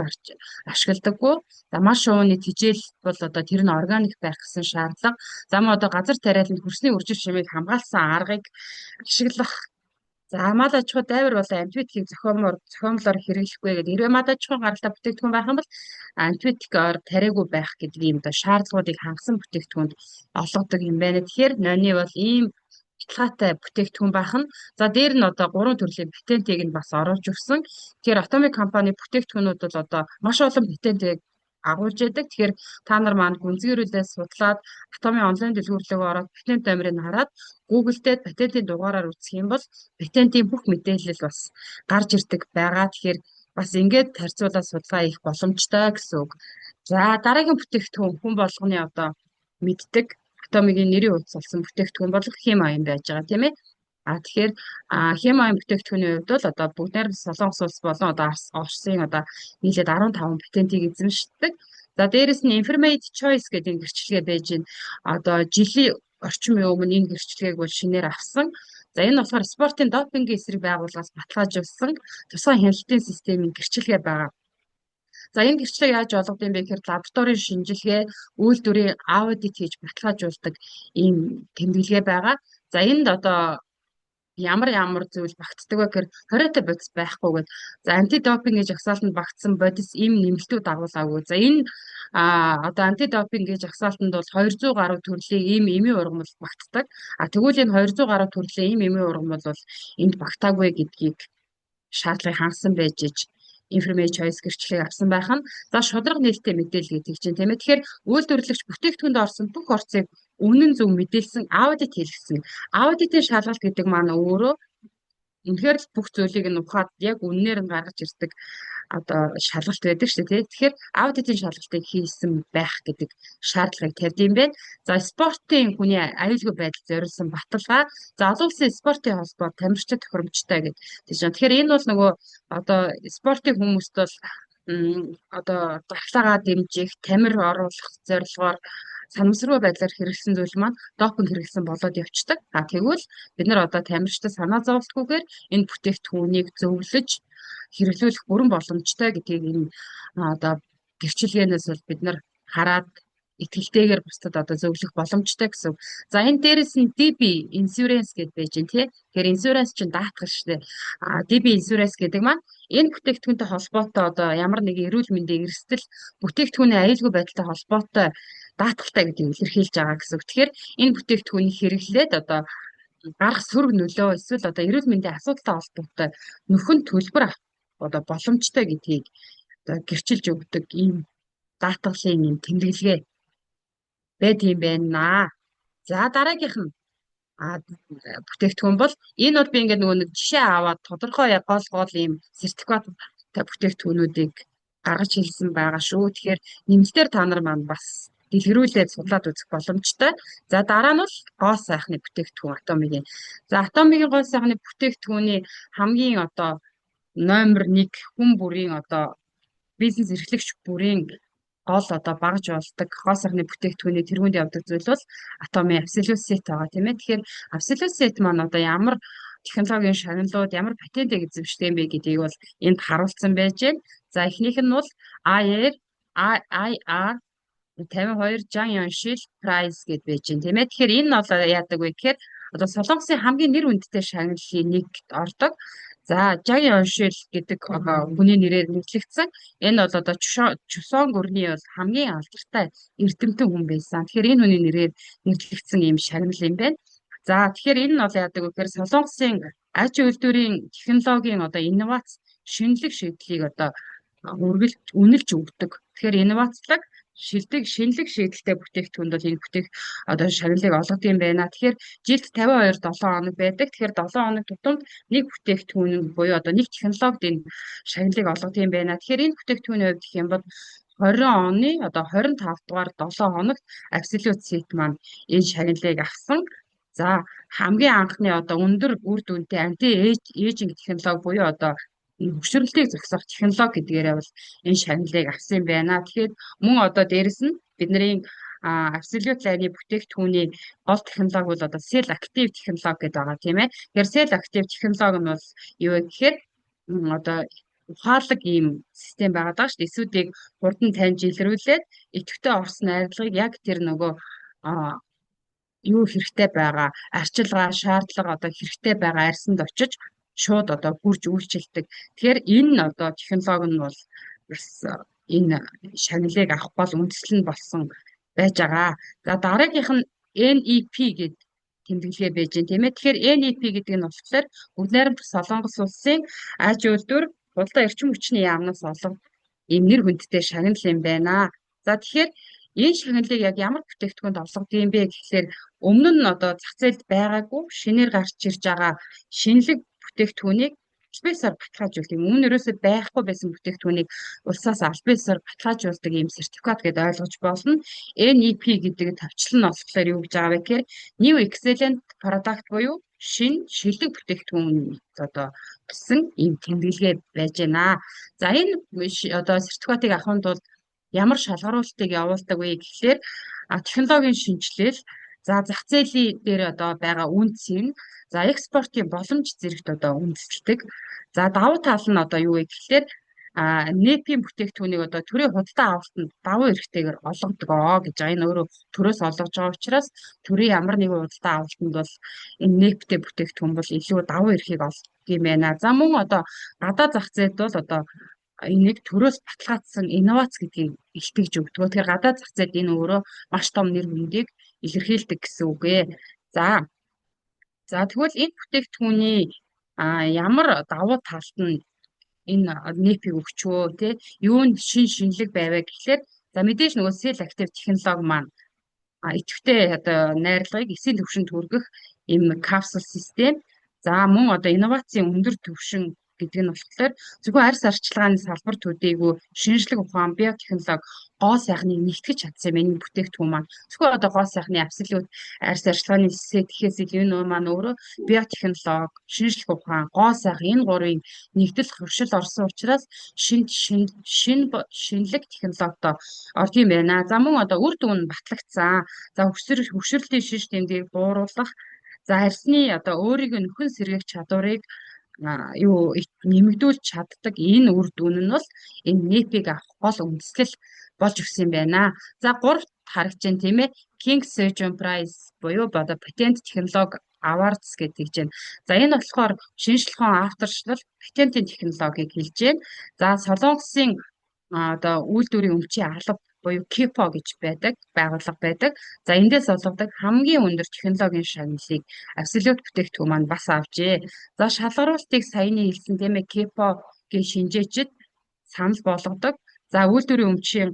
ашигладаггүй. За маш ууны тэжээл бол одоо тэр нь органик байх гэсэн шаардлага. За мөн одоо газар тариаланд хөрсний үржил чимээг хамгаалсан аргыг ашиглах. За мал аж ахуй дайвар болон антибиотикийг зохиомлоор хэрэглэхгүй гэдэг. Хэрвээ мал аж ахуйн гаралтай бүтээгдэхүүн байх юм бол антибиотикоор тариагүй байх гэдэг ийм одоо шаардлагуудыг хангасан бүтээгдэхүүнд олгодог юм байна. Тэгэхээр нойны бол ийм баталгаатай бүтээгдэхүүн байх нь. За дээр нь одоо 3 төрлийн патентийг нь бас оруулж өгсөн. Тэгэхээр Atomic компани бүтээгдэхүүнүүд бол одоо маш олон патентийг агуулж яадаг. Тэгэхээр та нар маань гүнзгийрүүлээ судлаад Atomic онлайн дэлгүүрлөөгөө ороод патент номерыг хараад Google дээр патентын дугаараар үзэх юм бол патентын бүх мэдээлэл бас гарч ирдэг байгаа. Тэгэхээр бас ингээд харьцуулаад судалгаа хийх боломжтой гэсэн үг. За дараагийн бүтээгдэхүүн хүн болгоны одоо мэддэг атомын нэрийн утас болсон бүтээгдэхүүн бол хим аян байж байгаа тийм ээ. Тэгэхээр хим аян бүтээгдэхүүний хувьд бол одоо бүгдээр Солонгос улс болон одоо Оросын одоо нийлээд 15 патентийг эзэмшдэг. За дээрэс нь Informate Choice гэдэг гэрчлэгээ байж байна. Одоо жилийн орчмын өмнө энэ гэрчлэгийг бол шинээр авсан. За энэ болохоор спортын допингийн эсрэг байгууллагаас баталгаажуулсан тусгай хяналтын системийн гэрчлэгээ байгаа. За энэ гэрчлэг яаж олгод юм бэ гэхээр лабораторийн шинжилгээ, үйлдвэрийн аудит хийж баталгаажуулдаг ийм тэмдэглэгээ байгаа. За энд одоо ямар зүйл багтдаг вэ гэхээр хориотой бодис байхгүйгээд за антидопинг гэж агсаалтанд багтсан бодис ийм нэмэлтүүд дагуулаагүй. За энэ одоо антидопинг гэж агсаалтанд бол 200 гаруй төрлийн ийм эмийн ургамал багтдаг. Тэгвэл энэ 200 гаруй төрлийн ийм эмийн ургамал бол энд багтаагүй гэдгийг шаардлагыг хангасан байж иж Informate Choice гэрчлэгийг авсан байх нь за шударга нээлттэй мэдээлэл гэдэг чинь тийм ээ. Тэгэхээр үйлдвэрлэгч бүтээгдэхүүнд орсон бүх орцыг үнэн зөв мэдээлсэн аудит хийлгэсэн. Аудитын шалгалт гэдэг маань өөрөө үнэхээр л бүх зүйлийг нь ухаад яг үннээр нь гаргаж ирдэг одоо шалгалт байдаг шүү дээ. Тэгэхээр аудитын шалгалтыг хийсэн байх гэдэг шаардлагыг тавьд юм байна. За спортын хүний аюулгүй байдал зориулсан баталгаа. За олон улсын спортын холбоо тамирчид тохиромжтой гэдэг. Тэгэхээр энэ бол нөгөө одоо спортын хүмүүст бол одоо дархлаагаа дэмжих, тамир оруулах зорилгоор санамсаргүй байдлаар хэрэглэсэн зүйл маань допинг хэрэглэсэн болоод явцдаг. Тэгвэл бид нар одоо тамирчдад санаа зовлтгүйгээр энэ бүтээгдэхүүнийг зөвлөж хэрэглүүлэх бүрэн боломжтой гэдгийг энэ одоо гэрчлэгээнээс бол бид нар хараад итгэлтэйгээр бусдад одоо зөвлөх боломжтой гэсэн. За энэ дээрээс нь DB Insurance гэдээ байж гэн тий. Тэгэхээр insurance чинь даатгал шүү дээ. DB Insurance гэдэг маань энэ бүтээгдэхүүнтэй холбоотой одоо ямар нэгэн эрүүл мэндийн эрсдэл бүтээгдэхүүний аюулгүй байдалтай холбоотой даатгалтай гэдгийг илэрхийлж байгаа гэсэн. Тэгэхээр энэ бүтээгдэхүүнийг хэрэглээд одоо гарах сөрөг нөлөө эсвэл одоо эрүүл мэндийн асуудалтай холбоотой нөхөн төлбөр авах одоо боломжтой гэдгийг одоо гэрчилж өгдөг ийм даатгалын ийм тэмдэглэгээ байд юм байна. За дараагийнх нь бүтээгдэхүүн бол энэ бол би ингээд нөгөө нэг жишээ аваад тодорхой гол ийм сертификаттай бүтээгдэхүүнүүдийг гаргаж хэлсэн байгаа шүү. Тэгэхээр нэмэлтээр та нар маань бас дэлгэрүүлээд судлаад үзэх боломжтой. За дараа нь бол гоо сайхны бүтээгдэхүүн атомын. За атомын гоо сайхны бүтээгдэхүүний хамгийн одоо номер 1 хүн бүрийн одоо бизнес эрхлэгч бүрийн гол одоо багж болдог гоо сайхны бүтээгдэхүүний тэргуунд явдаг зүйл бол атомын absolute set байгаа тийм ээ. Тэгэхээр absolute set маань одоо ямар технологийн шагналууд ямар патентыг эзэмшдэг юм бэ гэдгийг бол энд харуулсан байж байна. За эхнийх нь бол IR 52 Жан Яншил прайс гэд байж байна тийм ээ. Тэгэхээр энэ бол яадаг вэ гэхээр одоо Солонгосын хамгийн нэр хүндтэй шагналын нэгт ордог. За Жан Яншил гэдэг хүний нэрээр нэрлэгдсэн. Энэ бол одоо Чусон гүрний бол хамгийн алдартай эрдэмтэн хүн байсан. Тэгэхээр энэ хүний нэрээр нэрлэгдсэн ийм шагнал юм байна. За тэгэхээр энэ нь бол яадаг вэ гэхээр Солонгосын аж үйлдвэрийн технологийн одоо инновац шинэлэг шийдлийг одоо үнэлж өгдөг. Тэгэхээр инновацлог шинэлэг шийдэлтэй бүтээгдэхүүнд бол энэ одоо шагналыг олгодог юм байна. Тэгэхээр жилд 52 7 хоног байдаг. Тэгэхээр 7 хоног тутамд нэг бүтээгдэхүүн буюу одоо нэг технологид энэ шагналыг олгодог юм байна. Тэгэхээр энэ бүтээгдэхүүний хувьд гэх юм бол 20 оны одоо 25 дугаар 7 хоногт absolute set маань энэ шагналыг авсан. За хамгийн анхны одоо өндөр үр дүнтэй anti-aging технологи буюу одоо хөшрөлтийг зогсоох технологи гэдгээрээ бол энэ шагналыг авсан юм байна. Тэгэхээр мөн одоо дээрэс нь бидний absolute line-ы бүтээгдэхүүний гол технологи бол одоо cell active технологи гэдэг байгаа тийм ээ. Тэгэхээр cell active технологи нь бол юу вэ гэхээр одоо ухаалаг ийм систем байгаа даа шүү дээ. Эсүүдийг хурдан таньж илрүүлээд идэвхтэй орсон найрлагыг яг тэр нөгөө юу хэрэгтэй байгаа арчилгаа шаардлага одоо хэрэгтэй байгаа арьсанд очиж шууд одоо бүрж үйлчилдэг. Тэгэхээр энэ одоо технологи нь бол бас энэ шагналыг авах бол үндэслэл нь болсон байж байгаа. За дараагийнх нь NEP гэдэг тэмдэглэгээ байж байна тийм ээ. Тэгэхээр NEP гэдэг нь болохоор Бүгд найрамдах Солонгос улсын аж үйлдвэр худалдаа эрчим хүчний яамнаас олон ийм нэр хүндтэй шагнал юм байна. За тэгэхээр энэ шагналыг яг ямар бүтээгдэхүүнд олгодог юм бэ гэхээр өмнө нь одоо зах зээлд байгаагүй шинээр гарч ирж байгаа шинэлэг бүтээгдэхүүнийг албаасаар баталгаажуулдаг. Өмнө ерөөсөй байхгүй байсан бүтээгдэхүүнийг улсаас албаасаар баталгаажуулдаг ийм сертификат гэдээ ойлгож болно. NEP гэдэг товчлол нь болохоор юу гэж байгаа вэ гэхээр New Excellent Product буюу шинэ шилдэг бүтээгдэхүүн одоо гэсэн ийм тэмдэглэгээ байж байна. За энэ одоо сертификатыг авахын тулд ямар шалгаруулалтыг явуулдаг вэ гэхээр технологийн шинжилэл, за зах зээлийн дээр одоо байгаа үнцийн, за экспортын боломж зэрэгт одоо үндэслэдэг. За давуу тал нь одоо юу вэ гэхээр NEP-ийн бүтээгдэхүүнийг одоо төрийн худалдаа авалтанд давуу эрхтэйгээр олгодгоо гэж байгаа. Энэ өөрөө төрөөс олгож байгаа учраас төрийн ямар нэгэн худалдаа авалтанд бол энэ NEP-тэй бүтээгдэхүүн бол илүү давуу эрхийг олгох юм байна. За мөн одоо гадаад зах зээлд бол одоо энийг төрөөс баталгаажсан инновац гэдгийг илтгэж өгдөг. Тэгэхээр гадаад зах зээлд энэ өөрөө маш том нэр хүндийг илэрхийлдэг гэсэн үг ээ. За тэгвэл энэ бүтээгдэхүүний ямар давуу талт нь энэ NEP-ийг өгчвөө тий юунд шинэлэг байваа гэхлээр за мэдээж нөгөө Cell Active технологи маань идэвхтэй одоо найрлагыг эсийн түвшинд хүргэх ийм капсул систем, за мөн одоо инновацийн өндөр түвшин гэдэг нь болохоор зөвхөн арьс арчилгааны салбар төдийгүй шинжлэх ухаан, биотехнологи, гоо сайхныг нэгтгэж чадсан юм энэ бүтээгдэхүүн маань. Зөвхөн одоо гоо сайхны абсолют арьс арчилгааны сэтгэхээс илүү энэ маань өөрөө биотехнологи, шинжлэх ухаан, гоо сайхан энэ гурвын нэгдэл хуршил орсон учраас шинэлэг технологитой орд юм байна. За мөн одоо үр дүн нь батлагдсан. За хөвшрөлтийн шиш тэмдгийг бууруулах, за арьсны одоо өөрийг нөхөн сэргээх чадварыг нэмэгдүүлж чаддаг энэ үр дүн нь бол энэ NEP-ийг авах гол үндэслэл болж өгсөн юм байна. За 3-т харагч байна тийм ээ. King Sejong Prize буюу одоо патент технологи awards гэдэг чинь. За энэ болохоор шинжлэх ухаан авторчлал патентын технологиг хэлж байна. За Солонгосын одоо үйлдвэрийн өмчийн алба буюу KIPO гэж байдаг байгууллага байдаг. За эндээс олгодог хамгийн өндөр технологийн шагналыг абсолют бүтээгдэхүүн маань бас авжээ. За шалгаруулалтыг саяны хэлсэн тийм ээ KIPO-гийн шинжээчид санал болгодог. За үйлдвэрийн өмчийн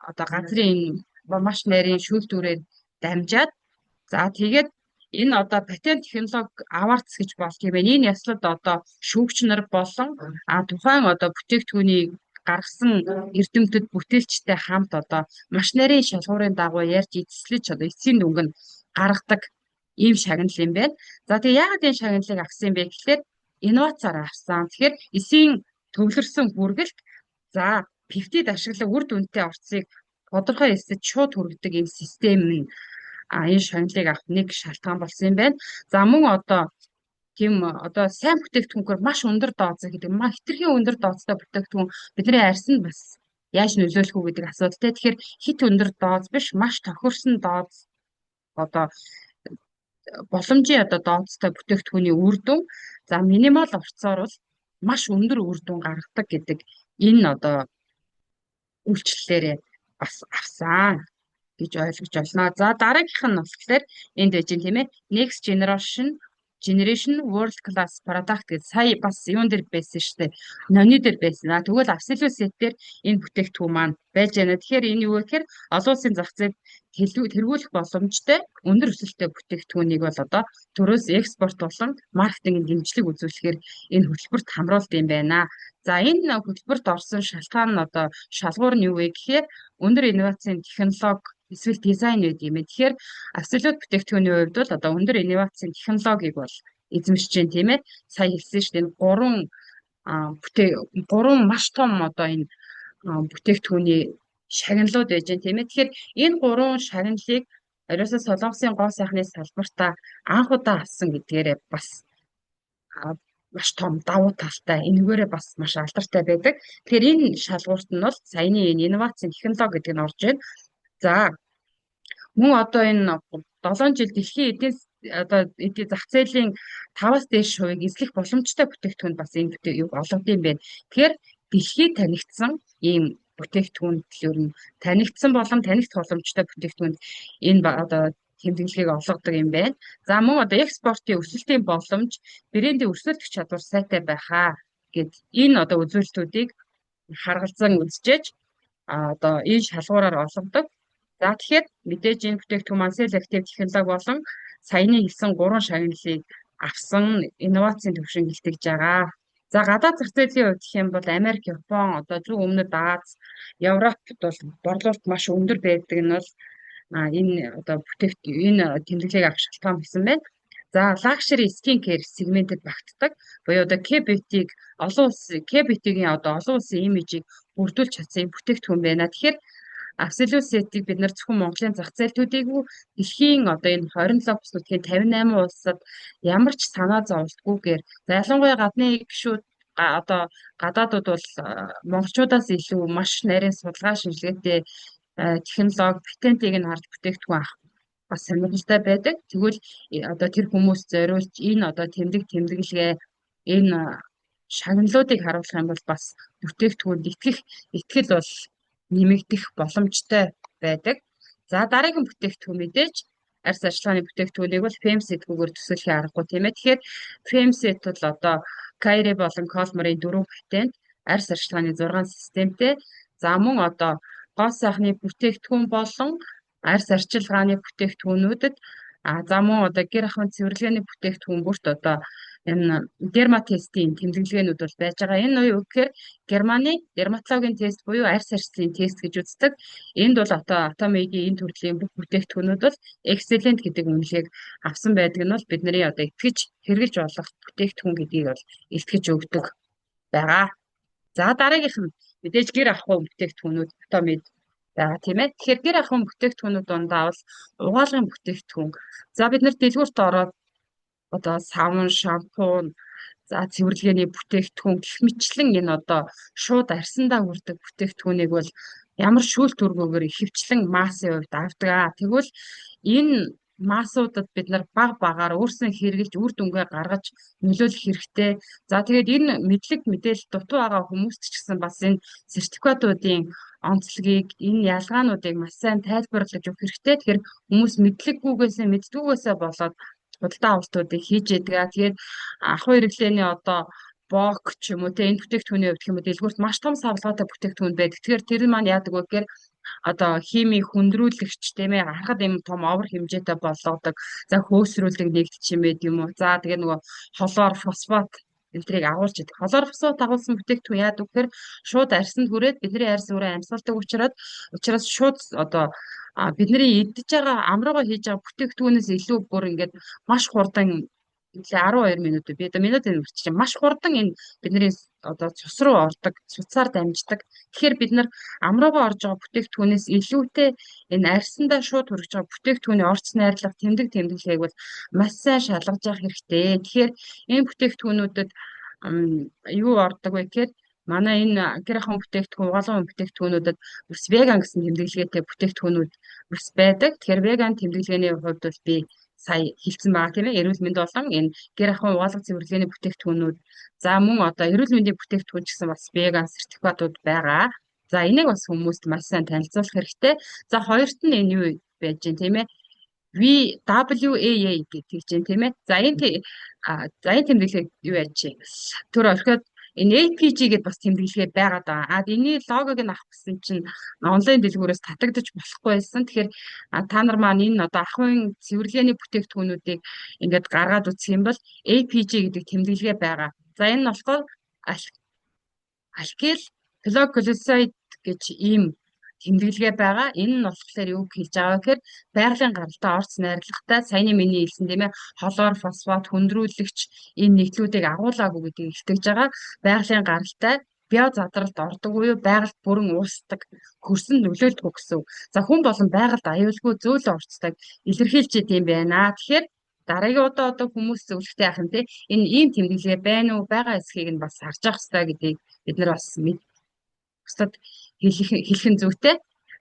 одоо газрын маш нарийн шүүлтүүрээр дамжаад за тэгээд энэ одоо патент технологи awards гэж болт юм байна. Энэ яслад одоо шүүгч нар болон тухайн одоо бүтээгдэхүүнийг гаргасан эрдэмтэд бүтээлчтэй хамт одоо маш нарийн шалгуурын дагуу ярьж эзэслэж одоо эцсийн дүнг нь гаргадаг ийм шагнал юм байна. За тэгээ яагаад энэ шагналыг авсан юм бэ гэхээр инновацаар авсан. Тэгэхээр эсийн төвлөрсөн хүргэлт за пептид ашиглах үр дүнтэй орцыг тодорхой эсэд шууд хүргэдэг энэ систем нь энэ шагналыг авах нэг шалтгаан болсон юм байна. За мөн одоо тийм одоо сайн бүтээгдэхүүнээр маш өндөр дооцоо гэдэг маш хэтэрхий өндөр дооцтой бүтээгдэхүүн бидний арьсанд бас яаж нөлөөлөх үү гэдэг асуудалтай. Тэгэхээр хит өндөр дооц биш маш тохирсон дооц одоо боломжийн одоо дооцтой бүтээгдэхүүний үр дүн за минимал орцоор бол маш өндөр үр дүн гаргадаг гэдэг энэ одоо үйлчлэлээр бас авсан гэж ойлгож байна. За дараагийнх нь болохоор энд байж тийм ээ next generation world class product гэж сая бас юун дээр байсан шүү дээ. Ноны дээр байсан. Тэгвэл absolute set дээр энэ бүтээгдэхүүн маань байж байна. Тэгэхээр энэ юу вэ гэхээр олон улсын зах зээлд тэргүүлэх боломжтой өндөр өсөлттэй бүтээгдэхүүнийг бол одоо төрөөс экспорт болон маркетингийн дэмжлэг үзүүлэхээр энэ хөтөлбөрт хамруулт юм байна. За энэ хөтөлбөрт орсон шалтгаан нь одоо шалгуур нь юу вэ гэхээр өндөр инновацийн технологи эсвэл дизайн гэдэг юм. Тэгэхээр абсолют бүтээгдэхүүний хувьд бол одоо өндөр инновацийн технологиг бол эзэмшиж байна тийм ээ. Сая хэлсэн шүү дээ. Гурван маш том одоо энэ бүтээгдэхүүний шагналууд байж байна тийм ээ. Тэгэхээр энэ гурван шагналыг ерөөсөө Солонгосын гоо сайхны салбартаа анх удаа авсан гэдгээрээ бас маш том давуу талтай. Энэгээрээ бас маш алдартай байдаг. Тэгэхээр энэ шалгуурт нь бол саяны энэ инновацийн технологи гэдэг нь орж байна. За мөн одоо энэ 7 жил дэлхийн эдийн зах зээлийн 5-аас дээш хувийг эзлэх боломжтой бүтээгдэхүүн бас энэ олгод юм байна. Тэгэхээр дэлхийд танигдсан ийм бүтээгдэхүүн ер нь танигдсан болон танигдах боломжтой бүтээгдэхүүнд энэ одоо тэмдэглэгийг олгодог юм байна. За мөн одоо экспортын өсөлтийн боломж, брендийн өрсөлдөх чадвар сайтай байхаа гэд энэ одоо үзүүлэлтүүдийг харгалзан үзчихэж одоо энэ шалгуураар олгодог. За тэгэхээр мэдээж энэ бүтээгдэхүүн маань Cell Active технологи болон саяны хэлсэн 3 шагналыг авсан инновацийн төвшин илтгэж байгаа За гадаад зах зээлийн хувьд гэх юм бол Америк, Япон, одоо зүүн өмнөд Аз, Европт бол борлуулалт маш өндөр байдаг нь бол энэ одоо энэ тэмдэглэгийг авах шалтгаан гэсэн байна. За luxury skin care сегментэд багтдаг. Буюу одоо K-beauty-г K-beauty-гийн одоо олон улсын имижийг бүрдүүлж чадсан бүтээгдэхүүн байна. Тэгэхээр Absolute Set-ийг бид нар зөвхөн Монголын зах зээл төдийгүй дэлхийн одоо энэ 27 бус нутгийн 58 улсад ямар ч санаа зовлтгүйгээр ялангуяа гадны гишүүд одоо гадаадууд бол монголчуудаас илүү маш нарийн судалгаа шинжилгээтэй технологи, патентийг нь харж бүтээгдэхүүн авах бас сонирхолтой байдаг. Тэгвэл одоо тэр хүмүүс зориулж энэ одоо тэмдэглэгээ энэ шагналуудыг харуулах юм бол бас бүтээгдэхүүнд итгэл бол нэмэгдэх боломжтой байдаг. За дараагийн бүтээгдэхүүн мэдээж арьс арчилгааны бүтээгдэхүүнийг бол FEMSET-гүйгээр төсөөлөхийг аргагүй тийм ээ. Тэгэхээр FEMSET бол одоо Kyrie болон Colmore-ийн 4 патент, арьс арчилгааны 6 системтэй. За мөн одоо гоо сайхны бүтээгдэхүүн болон арьс арчилгааны бүтээгдэхүүнүүдэд за мөн одоо гэр ахуйн цэвэрлэгээний бүтээгдэхүүн бүрт одоо энэ дерматестийн тэмдэглэгээнүүд бол байж байгаа. Энэ нь юу гэхээр Германы дерматологийн тест буюу арьс арчилгааны тест гэж үздэг. Энд бол Atomic-ийн энэ төрлийн бүх бүтээгдэхүүнүүд бол excellent гэдэг үнэлгээг авсан байдаг нь бол бидний одоо итгэж хэрэгжилж болох бүтээгдэхүүн гэдгийг бол илтгэж өгдөг байгаа. За дараагийнх нь мэдээж гэр ахуйн бүтээгдэхүүнүүд Atomic байгаа тийм ээ. Тэгэхээр гэр ахуйн бүтээгдэхүүнүүд дундаа бол угаалгын бүтээгдэхүүн. За бид нар дэлгүүрт ороод одоо савн, шампунь, за цэвэрлэгээний бүтээгдэхүүн гэх мэтлэн энэ одоо шууд арьсандаа хүрдэг бүтээгдэхүүнийг бол ямар шүүлтүргүүгээр ихэвчлэн массын хувьд авдаг. Тэгвэл энэ массуудад бид нар баг багаар өөрсдөө хэрэгжилж үр дүнгээ гаргаж нөлөөлөх хэрэгтэй. За тэгээд энэ мэдээлэл дутуу байгаа хүмүүст ч гэсэн бас энэ сертификатуудын онцлогийг, энэ ялгаануудыг маш сайн тайлбарлаж өгөх хэрэгтэй. Тэгэхээр хүмүүс мэддэггүйгээсээ болоод худалдаа авалтуудыг хийж яадаг. Тэгээд ахуй хэрэглээний одоо бок ч юм уу энэ бүтээгдэхүүний хувьд гэх юм уу дэлгүүрт маш том савлгаатай бүтээгдэхүүн байдаг. Тэгэхээр тэр нь маань яадаг вэ гэхээр одоо хими хүндрүүлэгч тийм ээ харахад юм том овор хэмжээтэй болгодог. За хөөсрүүлэг нэгдэж юм байд юм уу. За тэгээ нөгөө холоор фосфат энтрийг агуулж идэг. Холоор фосфат агуулсан бүтээгдэхүүн яадаг гэхээр шууд арьсанд хүрээд бидний арьс өөрөө амьсгалдаг учраас шууд одоо бидний идэж байгаа амруугаа хийж байгаа бүтээгдэхүүнээс илүү бүр ингээд маш хурдан 12 минут би одоо минутын үрчиж маш хурдан энэ бидний одоо цус руу ордог, цуцаар дамждаг. Тэгэхээр бид нар амруугаа орж байгаа бүтээгдэхүүнээс илүүтэй энэ арьсандаа шууд хүрэж байгаа бүтээгдэхүүний орц найрлага тэмдэглэгийг бол маш сайн шалгаж явах хэрэгтэй. Тэгэхээр энэ бүтээгдэхүүнүүдэд юу ордог вэ гэхээр манай энэ гэр ахуйн бүтээгдэхүүн, угаалгын бүтээгдэхүүнүүдэд бас веган гэсэн тэмдэглэгээтэй бүтээгдэхүүнүүд бас байдаг. Тэгэхээр веган тэмдэглэгээний хувьд бол би сая хэлсэн байгаа тийм ээ. Эрүүл мэнд болон энэ гэр ахуйн угаалга цэвэрлэгээний бүтээгдэхүүнүүд за мөн одоо эрүүл мэндийн бүтээгдэхүүн ч гэсэн бас веган сертификатууд байгаа. За энийг бас хүмүүст маш сайн танилцуулах хэрэгтэй. За хоёрт нь энэ юу байж гэн тийм ээ. WAA гэдэг чинь тийм ээ. За энэ тэмдэглэг юу яаж чи? Тэр орхиод энэ APG гэдээ бас тэмдэглэгээ байгаад байгаа. Энэний логог нь авах гэсэн чинь онлайн дэлгүүрээс татагдаж болохгүй байсан. Тэгэхээр та нар маань энэ одоо ахуйн цэвэрлэгээний бүтээгдэхүүнүүдийг ингээд гаргаад үзэх юм бол APG гэдэг тэмдэглэгээ байгаа. За энэ нь болохоор алкил глюкозид гэж ийм тэмдэглэгээ байгаа. Энэ нь болохоор юу хэлж байгаа гэхээр байгалийн гаралтай орц найрлагатай саяны миний хэлсэн тийм ээ холоор фосфат хүндрүүлэгч энэ нэгдлүүдийг агуулаагүй гэдгийг илтгэж байгаа. Байгалийн гаралтай био задралд ордог буюу байгальд бүрэн уусдаг хөрсөн нөлөөлдөг гэсэн. За хүн болон байгальд аюулгүй зөөлөн орцдог илэрхийлж идэм байна. Тэгэхээр дараагийн удаа одоо хүмүүс зөвлөхтэй яах юм те энэ ийм тэмдэглэгээ байна уу байгаа эсхийг нь бас харж явах хэрэгтэй гэдгийг бид нар бас бусдад хэлэх нь зүйтэй.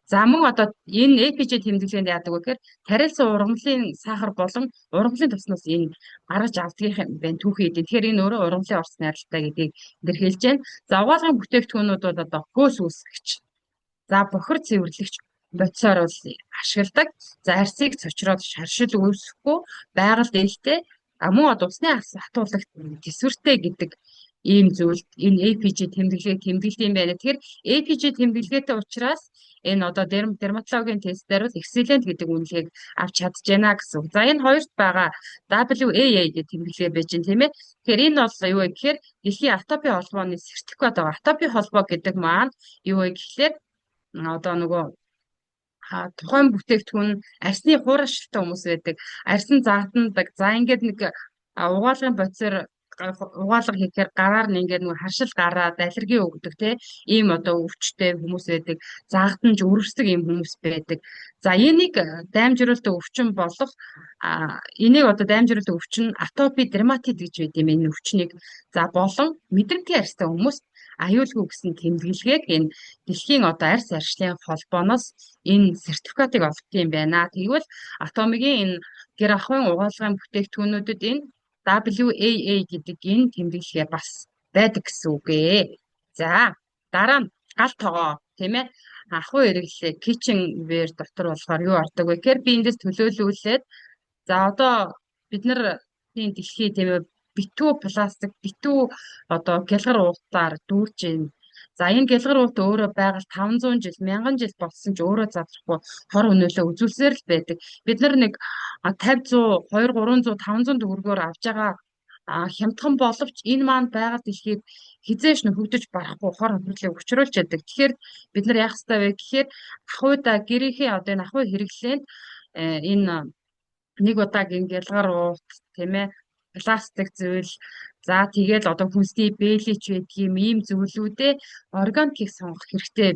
За мөн одоо энэ APG тэмдэглэгэнд яадаг вэ гэхээр тарилсан ургамлын сахар болон ургамлын туснаас энэ гаргаж авдгийнх юм байна түүхий эдэн. Тэгэхээр энэ өөрөө ургамлын орц найрлагатай гэдгийг илэрхийлж байна. За угаалгын бүтээгдэхүүнүүд бол одоо хөөс үүсгэгч, за бохир цэвэрлэгч бодисоор бол ашигладаг. За арьсыг цочроод шаршил үүсэхгүй, байгальд ээлтэй мөн одоо усны хатуулагт төсвөртэй гэдэг ийм зүйл энэ APG тэмдэглэгийг тэмдэглэдэг юм байна. Тэгэхээр APG тэмдэглгээтэй учраас энэ одоо дерматологийн тестээр бол excellent гэдэг үнэлгээг авч чадж байна гэсэн үг. За энэ хоёрт байгаа WAA гэдэг тэмдэглээ байж байна тийм ээ. Тэгэхээр энэ бол юу вэ гэхээр дэлхийн атопи холбооны сертификат байгаа. Атопи холбоо гэдэг маань юу вэ гэхээр одоо нөгөө тухайн бүтээгдэхүүн арсны хуурайшилтай хүмүүс байдаг. Арсын заатандаг. За ингээд нэг угаалгын бодисоор угаалга хийхээр гараар нь ингээд нэг харшил гараад аллерги өгдөг те ийм одоо өвчтэй хүмүүс байдаг. Заатанж өрөвсдөг ийм хүмүүс байдаг. За энийг даймжруулалтын өвчин болох энийг одоо даймжруулалтын өвчин атопи дерматит гэж байд юм энэ өвчнийг. За болон мэдрэмтгий арстай хүмүүс аюулгүй гэсэн тэмдэглэгийг энэ дэлхийн одоо арс аршлын холбооноос энэ сертификатыг олгох юм байна. Тэгвэл атомигийн энэ гэр ахуйн угаалгын бүтээгдэхүүнүүдэд энэ WAA гэдэг энэ тэмдэглэгээ бас байдаг гэсэн үг ээ. За дараа нь гал тогоо тийм ээ ахуй хэрэглээ kitchenware дотор болохоор юу ордог вэ гэхээр би эндээс төлөөлүүлээд за одоо бид нар энэ дэлхий тийм ээ битүү пластик битүү одоо гялгар уутаар дүүрж байна. За энэ гялгар уут өөрөө байгаль 500 жил 1000 жил болсон ч өөрөө задрахгүй хор өнөөлөө үзүүлсээр л байдаг. Бид нар нэг 50 100 200 300 500 төгрөгөөр авж байгаа хямдхан боловч энэ маань байгаль дэлхийд хизээш нөхөгдөж барахгүй хор хөрлөгийг учруулж яадаг. Тэгэхээр бид нар яах ёстой вэ гэхээр ахуйда гэрийнхээ одоо энэ ахуй хэрэглээнд энэ нэг удаагийн гялгар уут тийм ээ пластик зүйл за тэгээд одоо хүнсний бэлич байдгийн ийм зүйлүүдээ органикийг сонгох хэрэгтэй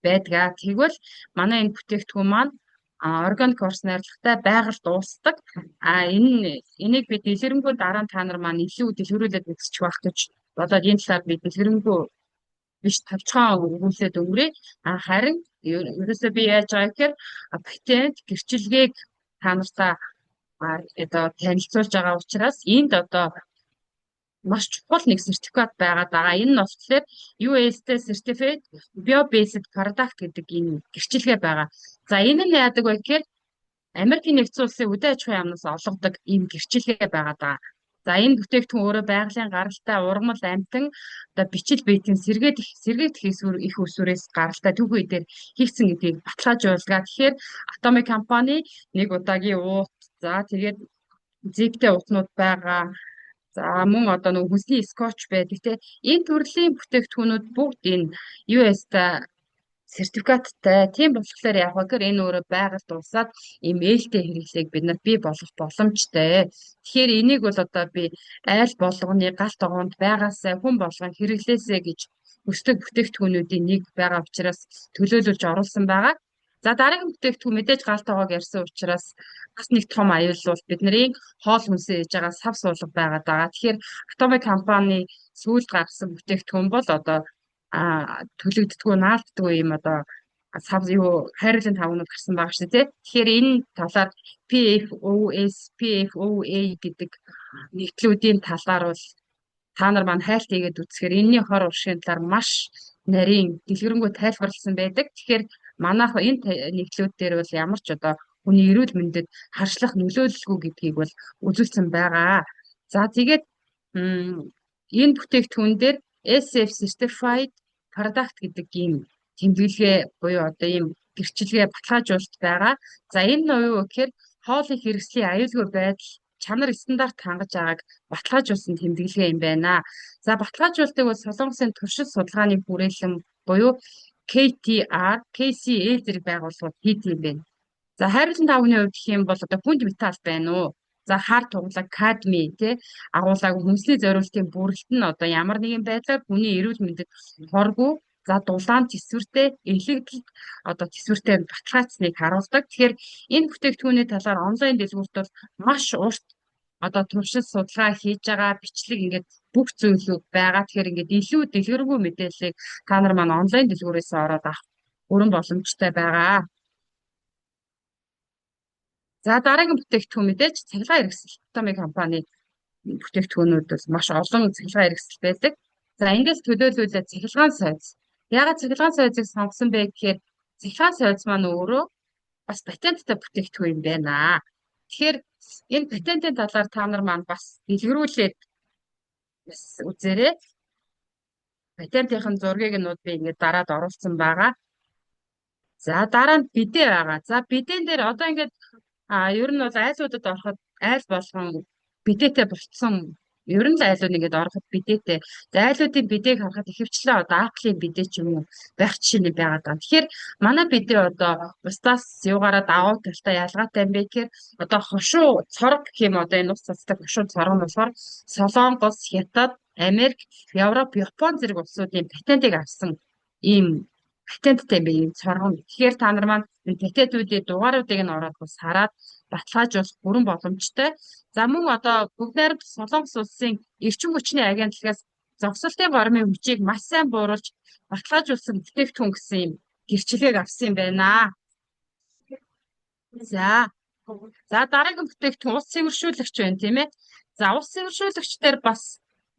байдгаа. Тэгвэл манай энэ бүтээгдэхүүн маань органик орс найрлагатай байгальд дуусдаг. Энийг би дэлгэрэнгүй дараа нь та нар маань илүү дэлгэрүүлээд үзчих байх гэж бодоод энэ талаар би дэлгэрэнгүй биш тавчхан өгүүлээд өнгөрье. Харин ерөөсөө би яаж байгаа гэхээр патент гэрчилгээг та нартаа одоо танилцуулж байгаа учраас энд одоо маш чухал нэг сертификат байгаад байгаа. Энэ нь болохоор USD Certified Bio-Based Product гэдэг энэ гэрчилгээ байгаа. За энэ нь яадаг вэ гэхээр Америкийн нэгдсэн улсын үдэ аж ахуйн яамнаас олгодог ийм гэрчилгээ байгаад байгаа. За энэ бүтээгдэхүүн өөрөө байгалийн гаралтай ургамал амтан одоо бичил бэйтэн сэргээх их усүрээс гаралтай төв үе дээр хийгдсэн гэдгийг баталгаажуулгаа. Тэгэхээр Atomic компани нэг удаагийн уут за тэгээд зэгтэй уутнууд байгаа. За мөн одоо нэг хүнсний скотч байдаг те энэ төрлийн бүтээгдэхүүнүүд бүгд энэ US-та сертификаттай. Тийм болохоор яг гэхээр энэ өөрөө байгаль дуусаад ийм ээлтэй хэрэглээг бид нар бий болгох боломжтой. Тэгэхээр энийг бол одоо би айл болгоны гал тогоонд байгаасаа хүн болгон хэрэглээсэй гэж хүсдэг бүтээгдэхүүнүүдийн нэг байгаа учраас төлөөлүүлж оруулсан байгаа. За дараагийн бүтээгдэхүүн мэдээж гал тоогоог ярьсан учраас бас нэг том аюул бол бидний хоол хүнсээ хийж байгаа сав суулга байгаад байгаа. Тэгэхээр Atomic компани сүүлд гаргасан бүтээгдэхүүн бол одоо төлөгддгүү наалддгүй юм одоо сав юу хайрлын тавнууд гарсан байгаа шүү дээ. Тэгэхээр энэ талаар PFOA гэдэг нэгтлүүдийн талаар бол та нар маань хайлт хийгээд үзэхээр энэний хор уршийн талаар маш нарийн дэлгэрэнгүй тайлбарласан байдаг. Тэгэхээр манайх энэ нэгтлүүд дээр бол ямар ч одоо хүний эрүүл мэндэд харшлах нөлөөлөлгүй гэдгийг бол үзүүлсэн байгаа. За тэгээд энэ бүтээгдэхүүн дээр SF Certified Product гэдэг ийм тэмдэглэгээ буюу одоо ийм гэрчилгээ баталгаажуулалт байгаа. За энэ нь юу гэхээр хоолыг хэрэгслийн аюулгүй байдал чанар стандарт хангаж байгааг баталгаажуулсан тэмдэглэгээ юм байна. За баталгаажуулалтыг бол Солонгосын туршил судалгааны хүрээлэн буюу KCA зэрэг байгууллагууд хийдэг юм байна. За хайрлын тавны хувьд гэх юм бол одоо хүнд металл байна уу? За хар туглаг, кадми тий агуулгааг хүнсний зориултын бүрэлт нь одоо ямар нэгэн байдлаар хүний эрүүл мэндэд хоргүй за дулаан тэсвэртэй электrik одоо тэсвэртэй баталгаажсныг харуулдаг. Тэгэхээр энэ бүтээгдэхүүний талаар онлайн дэлгүүрт бол маш урт одоо туршил судалгаа хийж байгаа бичлэг ингээд бүх зүйлүүд байгаа. Тэгэхээр ингээд илүү дэлгэрэнгүй мэдээллийг та нар маань онлайн дэлгүүрээс ороод авах өрн боломжтой байгаа. За дараагийн бүтээгдэхүүн мэдээж цахилгаан хэрэгсэл. Atomic компани бүтээгдэхүүнүүд бол маш олон цахилгаан хэрэгсэл байдаг. За ингээс төлөөлүүлээд цахилгаан сойц. Яагаад цахилгаан сойцыг сонгосон бэ гэхээр цахилгаан сойц маань өөрөө бас патенттай бүтээгдэхүүн юм байна. Тэгэхээр энэ патентын талаар та нар маань бас дэлгэрүүлээд бас үзээрэй. Патентийн зургийг нь би ингээд дараад оруулсан байгаа. За дараа нь бидээ байгаа. За бидэн дээр одоо ингээд ер нь бол айлуудад ороход айл болгон бидээтэй болцсон. Ер нь л айлууд ингээд ороход бидээтэй. За айлуудын бидээг харахад ихэвчлэн одоо Apple-ийн бидээ ч юм уу байх жишээ байгаад байгаа. Тэгэхээр манай бидээ одоо бусдаас юугаараа давуу талтай ялгаатай юм бэ гэхээр одоо хошуу цорог гэх юм одоо энэ ус цацтай хошуу цорог нь болохоор Солонгос, Хятад, Америк, Европ, Япон зэрэг улсуудын патентыг авсан ийм патенттэй юм ийм цоргон. Тэгэхээр та нар маань энэ патентүүдийн дугааруудыг нь ороод бас хараад баталгаажуулах бүрэн боломжтой. За мөн одоо бүгд найрамд Солонгос улсын эрчим хүчний агентлагаас зогсолтын гормын хүчийг маш сайн бууруулж баталгаажуулсан бүтээгдэхүүн гэсэн юм гэрчлэгийг авсан юм байна. За дараагийн бүтээгдэхүүн ус цэвэршүүлэгч байна тийм ээ. За ус цэвэршүүлэгч дээр бас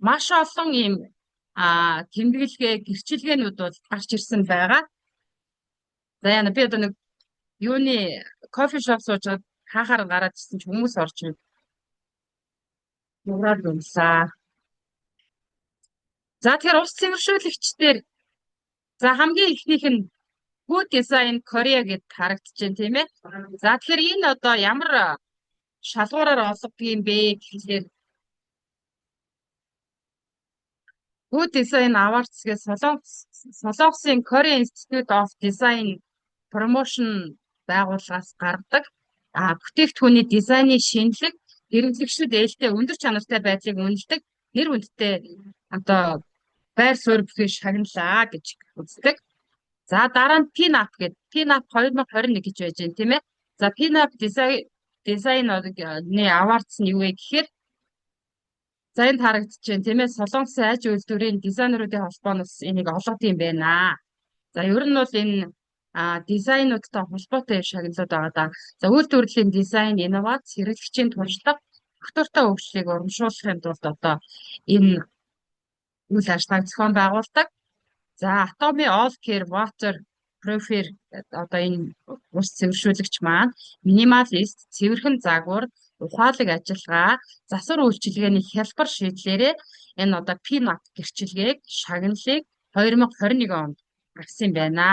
маш олон ийм тэмдэглэгээ гэрчилгээнүүд бол гарч ирсэн байгаа. За яна би одоо нэг юуны кофе шоп суужгаад хаахаар гараад ирсэн ч хүмүүс орж ирв. Нураад юмсаа. За тэгэхээр ус цэвэршүүлэгчдэр за хамгийн ихнийх нь Good Design Korea гэд харагдаж байна тийм ээ. За тэгэхээр энэ одоо ямар шалгуураар олгодог юм бэ гэхээр Good Design Awards гэж Солонгосын Korea Institute of Design Promotion байгууллагаас гаргадаг. Бүтээгдэхүүний дизайны шинэлэг, хэрэглэгчид ээлтэй өндөр чанартай байдлыг үнэлдэг нэр хүндтэй одоо байр суурь бүхий шагналаа гэж үздэг. За дараа нь Pinup гэдэг. Pinup 2021 гэж байж байна тийм ээ. За Pinup Design-ны Awards нь юу вэ гэхээр за энд харагдаж байна тийм ээ. Солонгосын аж үйлдвэрийн дизайнеруудын холбооноос энийг олгодог юм байна. За ер нь бол энэ дизайнуудтай холбоотой шагналууд байгаа да. За үйлдвэрлэлийн дизайн, инновац, хэрэглэгчийн туршлага, доктортой хөгжлийг урамшуулахын тулд одоо энэ үйл ажиллагааг зохион байгуулдаг. За Atomy All Care Water Purifier одоо энэ ус цэвэршүүлэгч маань минималист, цэвэрхэн загвар, ухаалаг ажиллагаа, засвар үйлчилгээний хялбар шийдлээрээ энэ одоо Pinup гэрчилгээг, шагналыг 2021 онд гаргасан юм байна.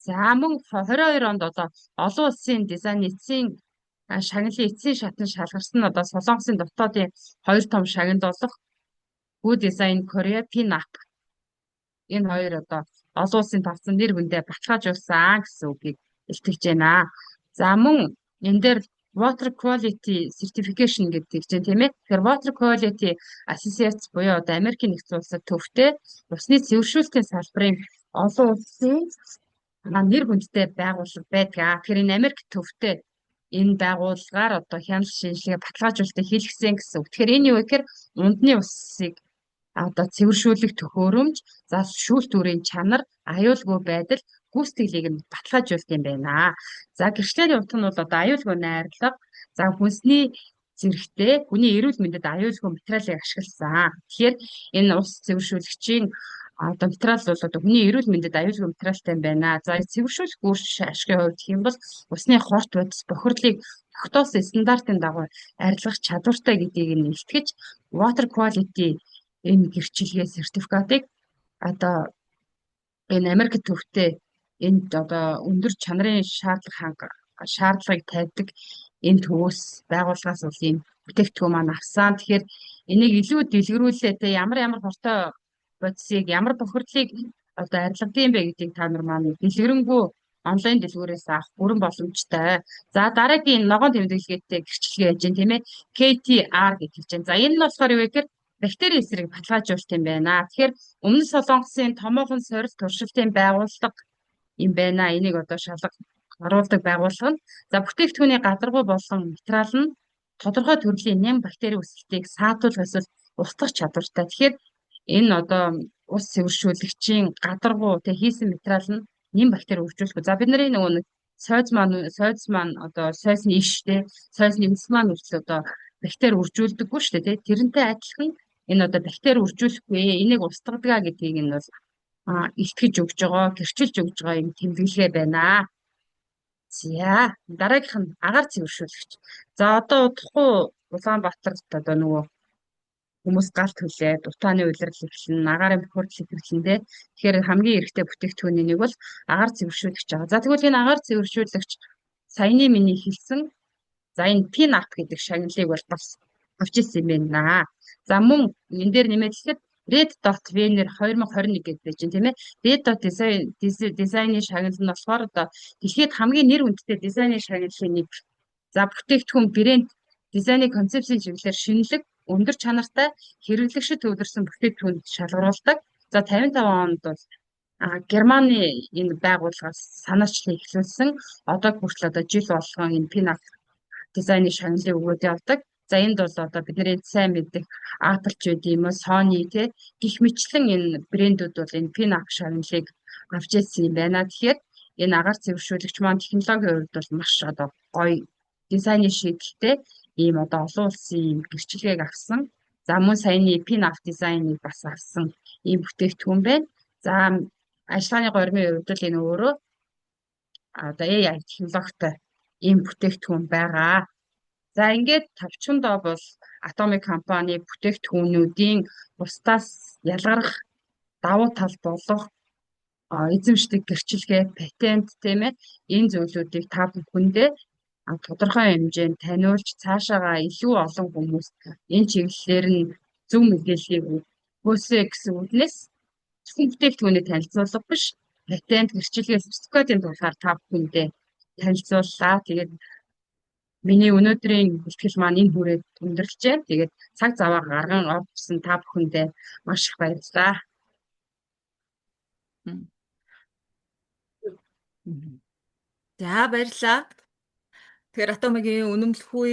За мөн 22 онд одоо олон улсын дизайн эцсийн шагналын эцсийн шатанд шалгарсан нь одоо Солонгосын дотоодын хоёр том шагнал болох Good Design Korea, Pinup. Энэ хоёр одоо олон улсын тавцан нэр хүндээ баталгаажуулсан гэсэн үгийг илтгэж байна. За мөн энэ дээр Water Quality Certification гэдэг чинь тийм ээ. Тэгэхээр Water Quality Association буюу одоо Америкийн нэгдсэн улсад төвтэй усны цэвэршүүлэлтийн салбарын олон улсын нэр хүндтэй байгууллага байдаг. Тэгэхээр энэ Америк төвтэй энэ байгууллагаар одоо хяналт шинжилгээ баталгаажуулалтыг хийлгэсэн гэсэн үг. Тэгэхээр энэ юу вэ гэхээр унтны усыг одоо цэвэршүүлэх төхөөрөмж, за шүүлтүүрийн чанар, аюулгүй байдал, гүйцэтгэлийг нь баталгаажуулт юм байна. За гэрчлэлийн утга нь бол одоо аюулгүй найрлага, за хүнсний зэрэгтэй, хүний эрүүл мэндэд аюулгүй материалыг ашигласан. Тэгэхээр энэ ус цэвэршүүлэгчийн одоо материал бол одоо хүний эрүүл мэндэд аюулгүй материалтай юм байна. За цэвэршүүлэх үр ашигын хувьд хэм бол усны хорт бодис бохирлыг тогтоосон стандартын дагуу арилгах чадвартай гэдгийг нь илтгэж water quality энэ гэрчилгээ сертификатыг одоо энэ Америк төвтэй энд одоо өндөр чанарын шаардлагыг тавьдаг энэ төвөөс байгууллагаас бол ийм бүтээгдэхүүн маань авсан. Тэгэхээр энийг илүү дэлгэрүүлээ те ямар хортой бодисыг ямар бохирдлыг одоо арилгадаг юм бэ гэдгийг та нар маань дэлгэрэнгүй онлайн дэлгүүрээс авах бүрэн боломжтой. За дараагийн ногоон тэмдэглэгээтэй гэрчилгээ яаж юм тийм ээ KTR гэж хэлж байна. За энэ нь болохоор юу вэ гэхээр бактерийн эсрэг баталгаажуулалт юм байна. Тэгэхээр өмнө Солонгосын томоохон сорилт туршилтын байгууллага юм байна. Энийг одоо шалга оруулдаг байгууллага нь. За бүтээгдэхүүний гадаргуу болон материал нь тодорхой төрлийн нэм бактери өсөлтийг саатуулах эсвэл устгах чадвартай. Тэгэхээр энэ одоо ус цэвэршүүлэгчийн гадаргуу тэг хийсэн материал нь нэм бактери өвчлөх. За бидний нөгөө нэг сойз маань одоо сойзны иш те сойзны үс маань үртэл одоо бактери үржүүлдэггүй шүү дээ. Тэрнтэй адилхан энэ одоо бактери үржүүлэхгүй энийг устгадаг гэдгийг нь бол илтгэж өгж байгаа, гэрчилж өгж байгаа юм тэмдэглэгээ байна. За дараагийнх нь агаар цэвэршүүлэгч. За одоо удахгүй Улаанбаатарт одоо нөгөө хүмүүс галт хүлээд утааны улирал эхлэн, агаарын бохирдол эхэлнэ. Тэгэхээр хамгийн эрэгтэй бүтээгдэхүүний нэг бол агаар цэвэршүүлэгч байгаа. За тэгвэл энэ агаар цэвэршүүлэгч саяны миний хэлсэн за энэ PIN-app гэдэг шагналыг бол бас авч ирсэн юм байна. За мөн энэ дээр нэмээд хэлэхэд red.vn-ээр 2021 гэдэг байж байна тийм ээ. Red.design-ийн шагнал нь болохоор одоо дэлхийд хамгийн нэр хүндтэй дизайны шагналын нэг. За бүтээгдэхүүн брэнд дизайны концепцийн чиглэлээр шинэлэг, өндөр чанартай, хэрэглэгчид төвлөрсөн бүтээгдэхүүнд шалгаруулдаг. За 55 онд бол Германы энэ байгууллагаас санаачлан эхлүүлсэн одоо хүртэл одоо жил болгон энэ PIN-app дизайны шагналыг өгөөд явдаг. За энд бол одоо бидний сайн мэддэг Apple ч үгүй юм уу, Sony гэх мэтлэн энэ брэндүүд бол энэ PIN-app шагналыг авч ирсэн юм байна. Тэгэхээр энэ агаар цэвэршүүлэгч маань технологийн хувьд бол маш одоо гоё дизайны шийдэлтэй ийм одоо олон улсын гэрчлэгийг авсан. За мөн саяны PIN-app дизайныг бас авсан ийм бүтээгдэхүүн байна. За ажиллагааны гормын хувьд л энэ өөрөө одоо AI технологитой ийм бүтээгдэхүүн байгаа. За ингээд товчхондоо бол Atomic компани бүтээгдэхүүнүүдийн бусдаас ялгарх давуу тал болох эзэмшдэг гэрчлэгээ, патент тийм ээ энэ зүйлүүдийг та бүхэндээ тодорхой хэмжээнд таниулж цаашаага илүү олон хүмүүст энэ чиглэлээр нь зөв мэдээллийг өгөөсэй гэсэн үгнээс зөвхөн бүтээгдэхүүнийг танилцуулга биш патент гэрчлэгээ сертификатын тухайд та бүхэндээ танилцууллаа. Тэгээд миний өнөөдрийн бэлтгэл маань энэ хүрээд өндөрлөж байна. Тэгээд цаг заваа гарган авсан та бүхэндээ маш их баярлалаа. За баярлалаа. Тэгэхээр Atomic-ийн үнэмлэхүй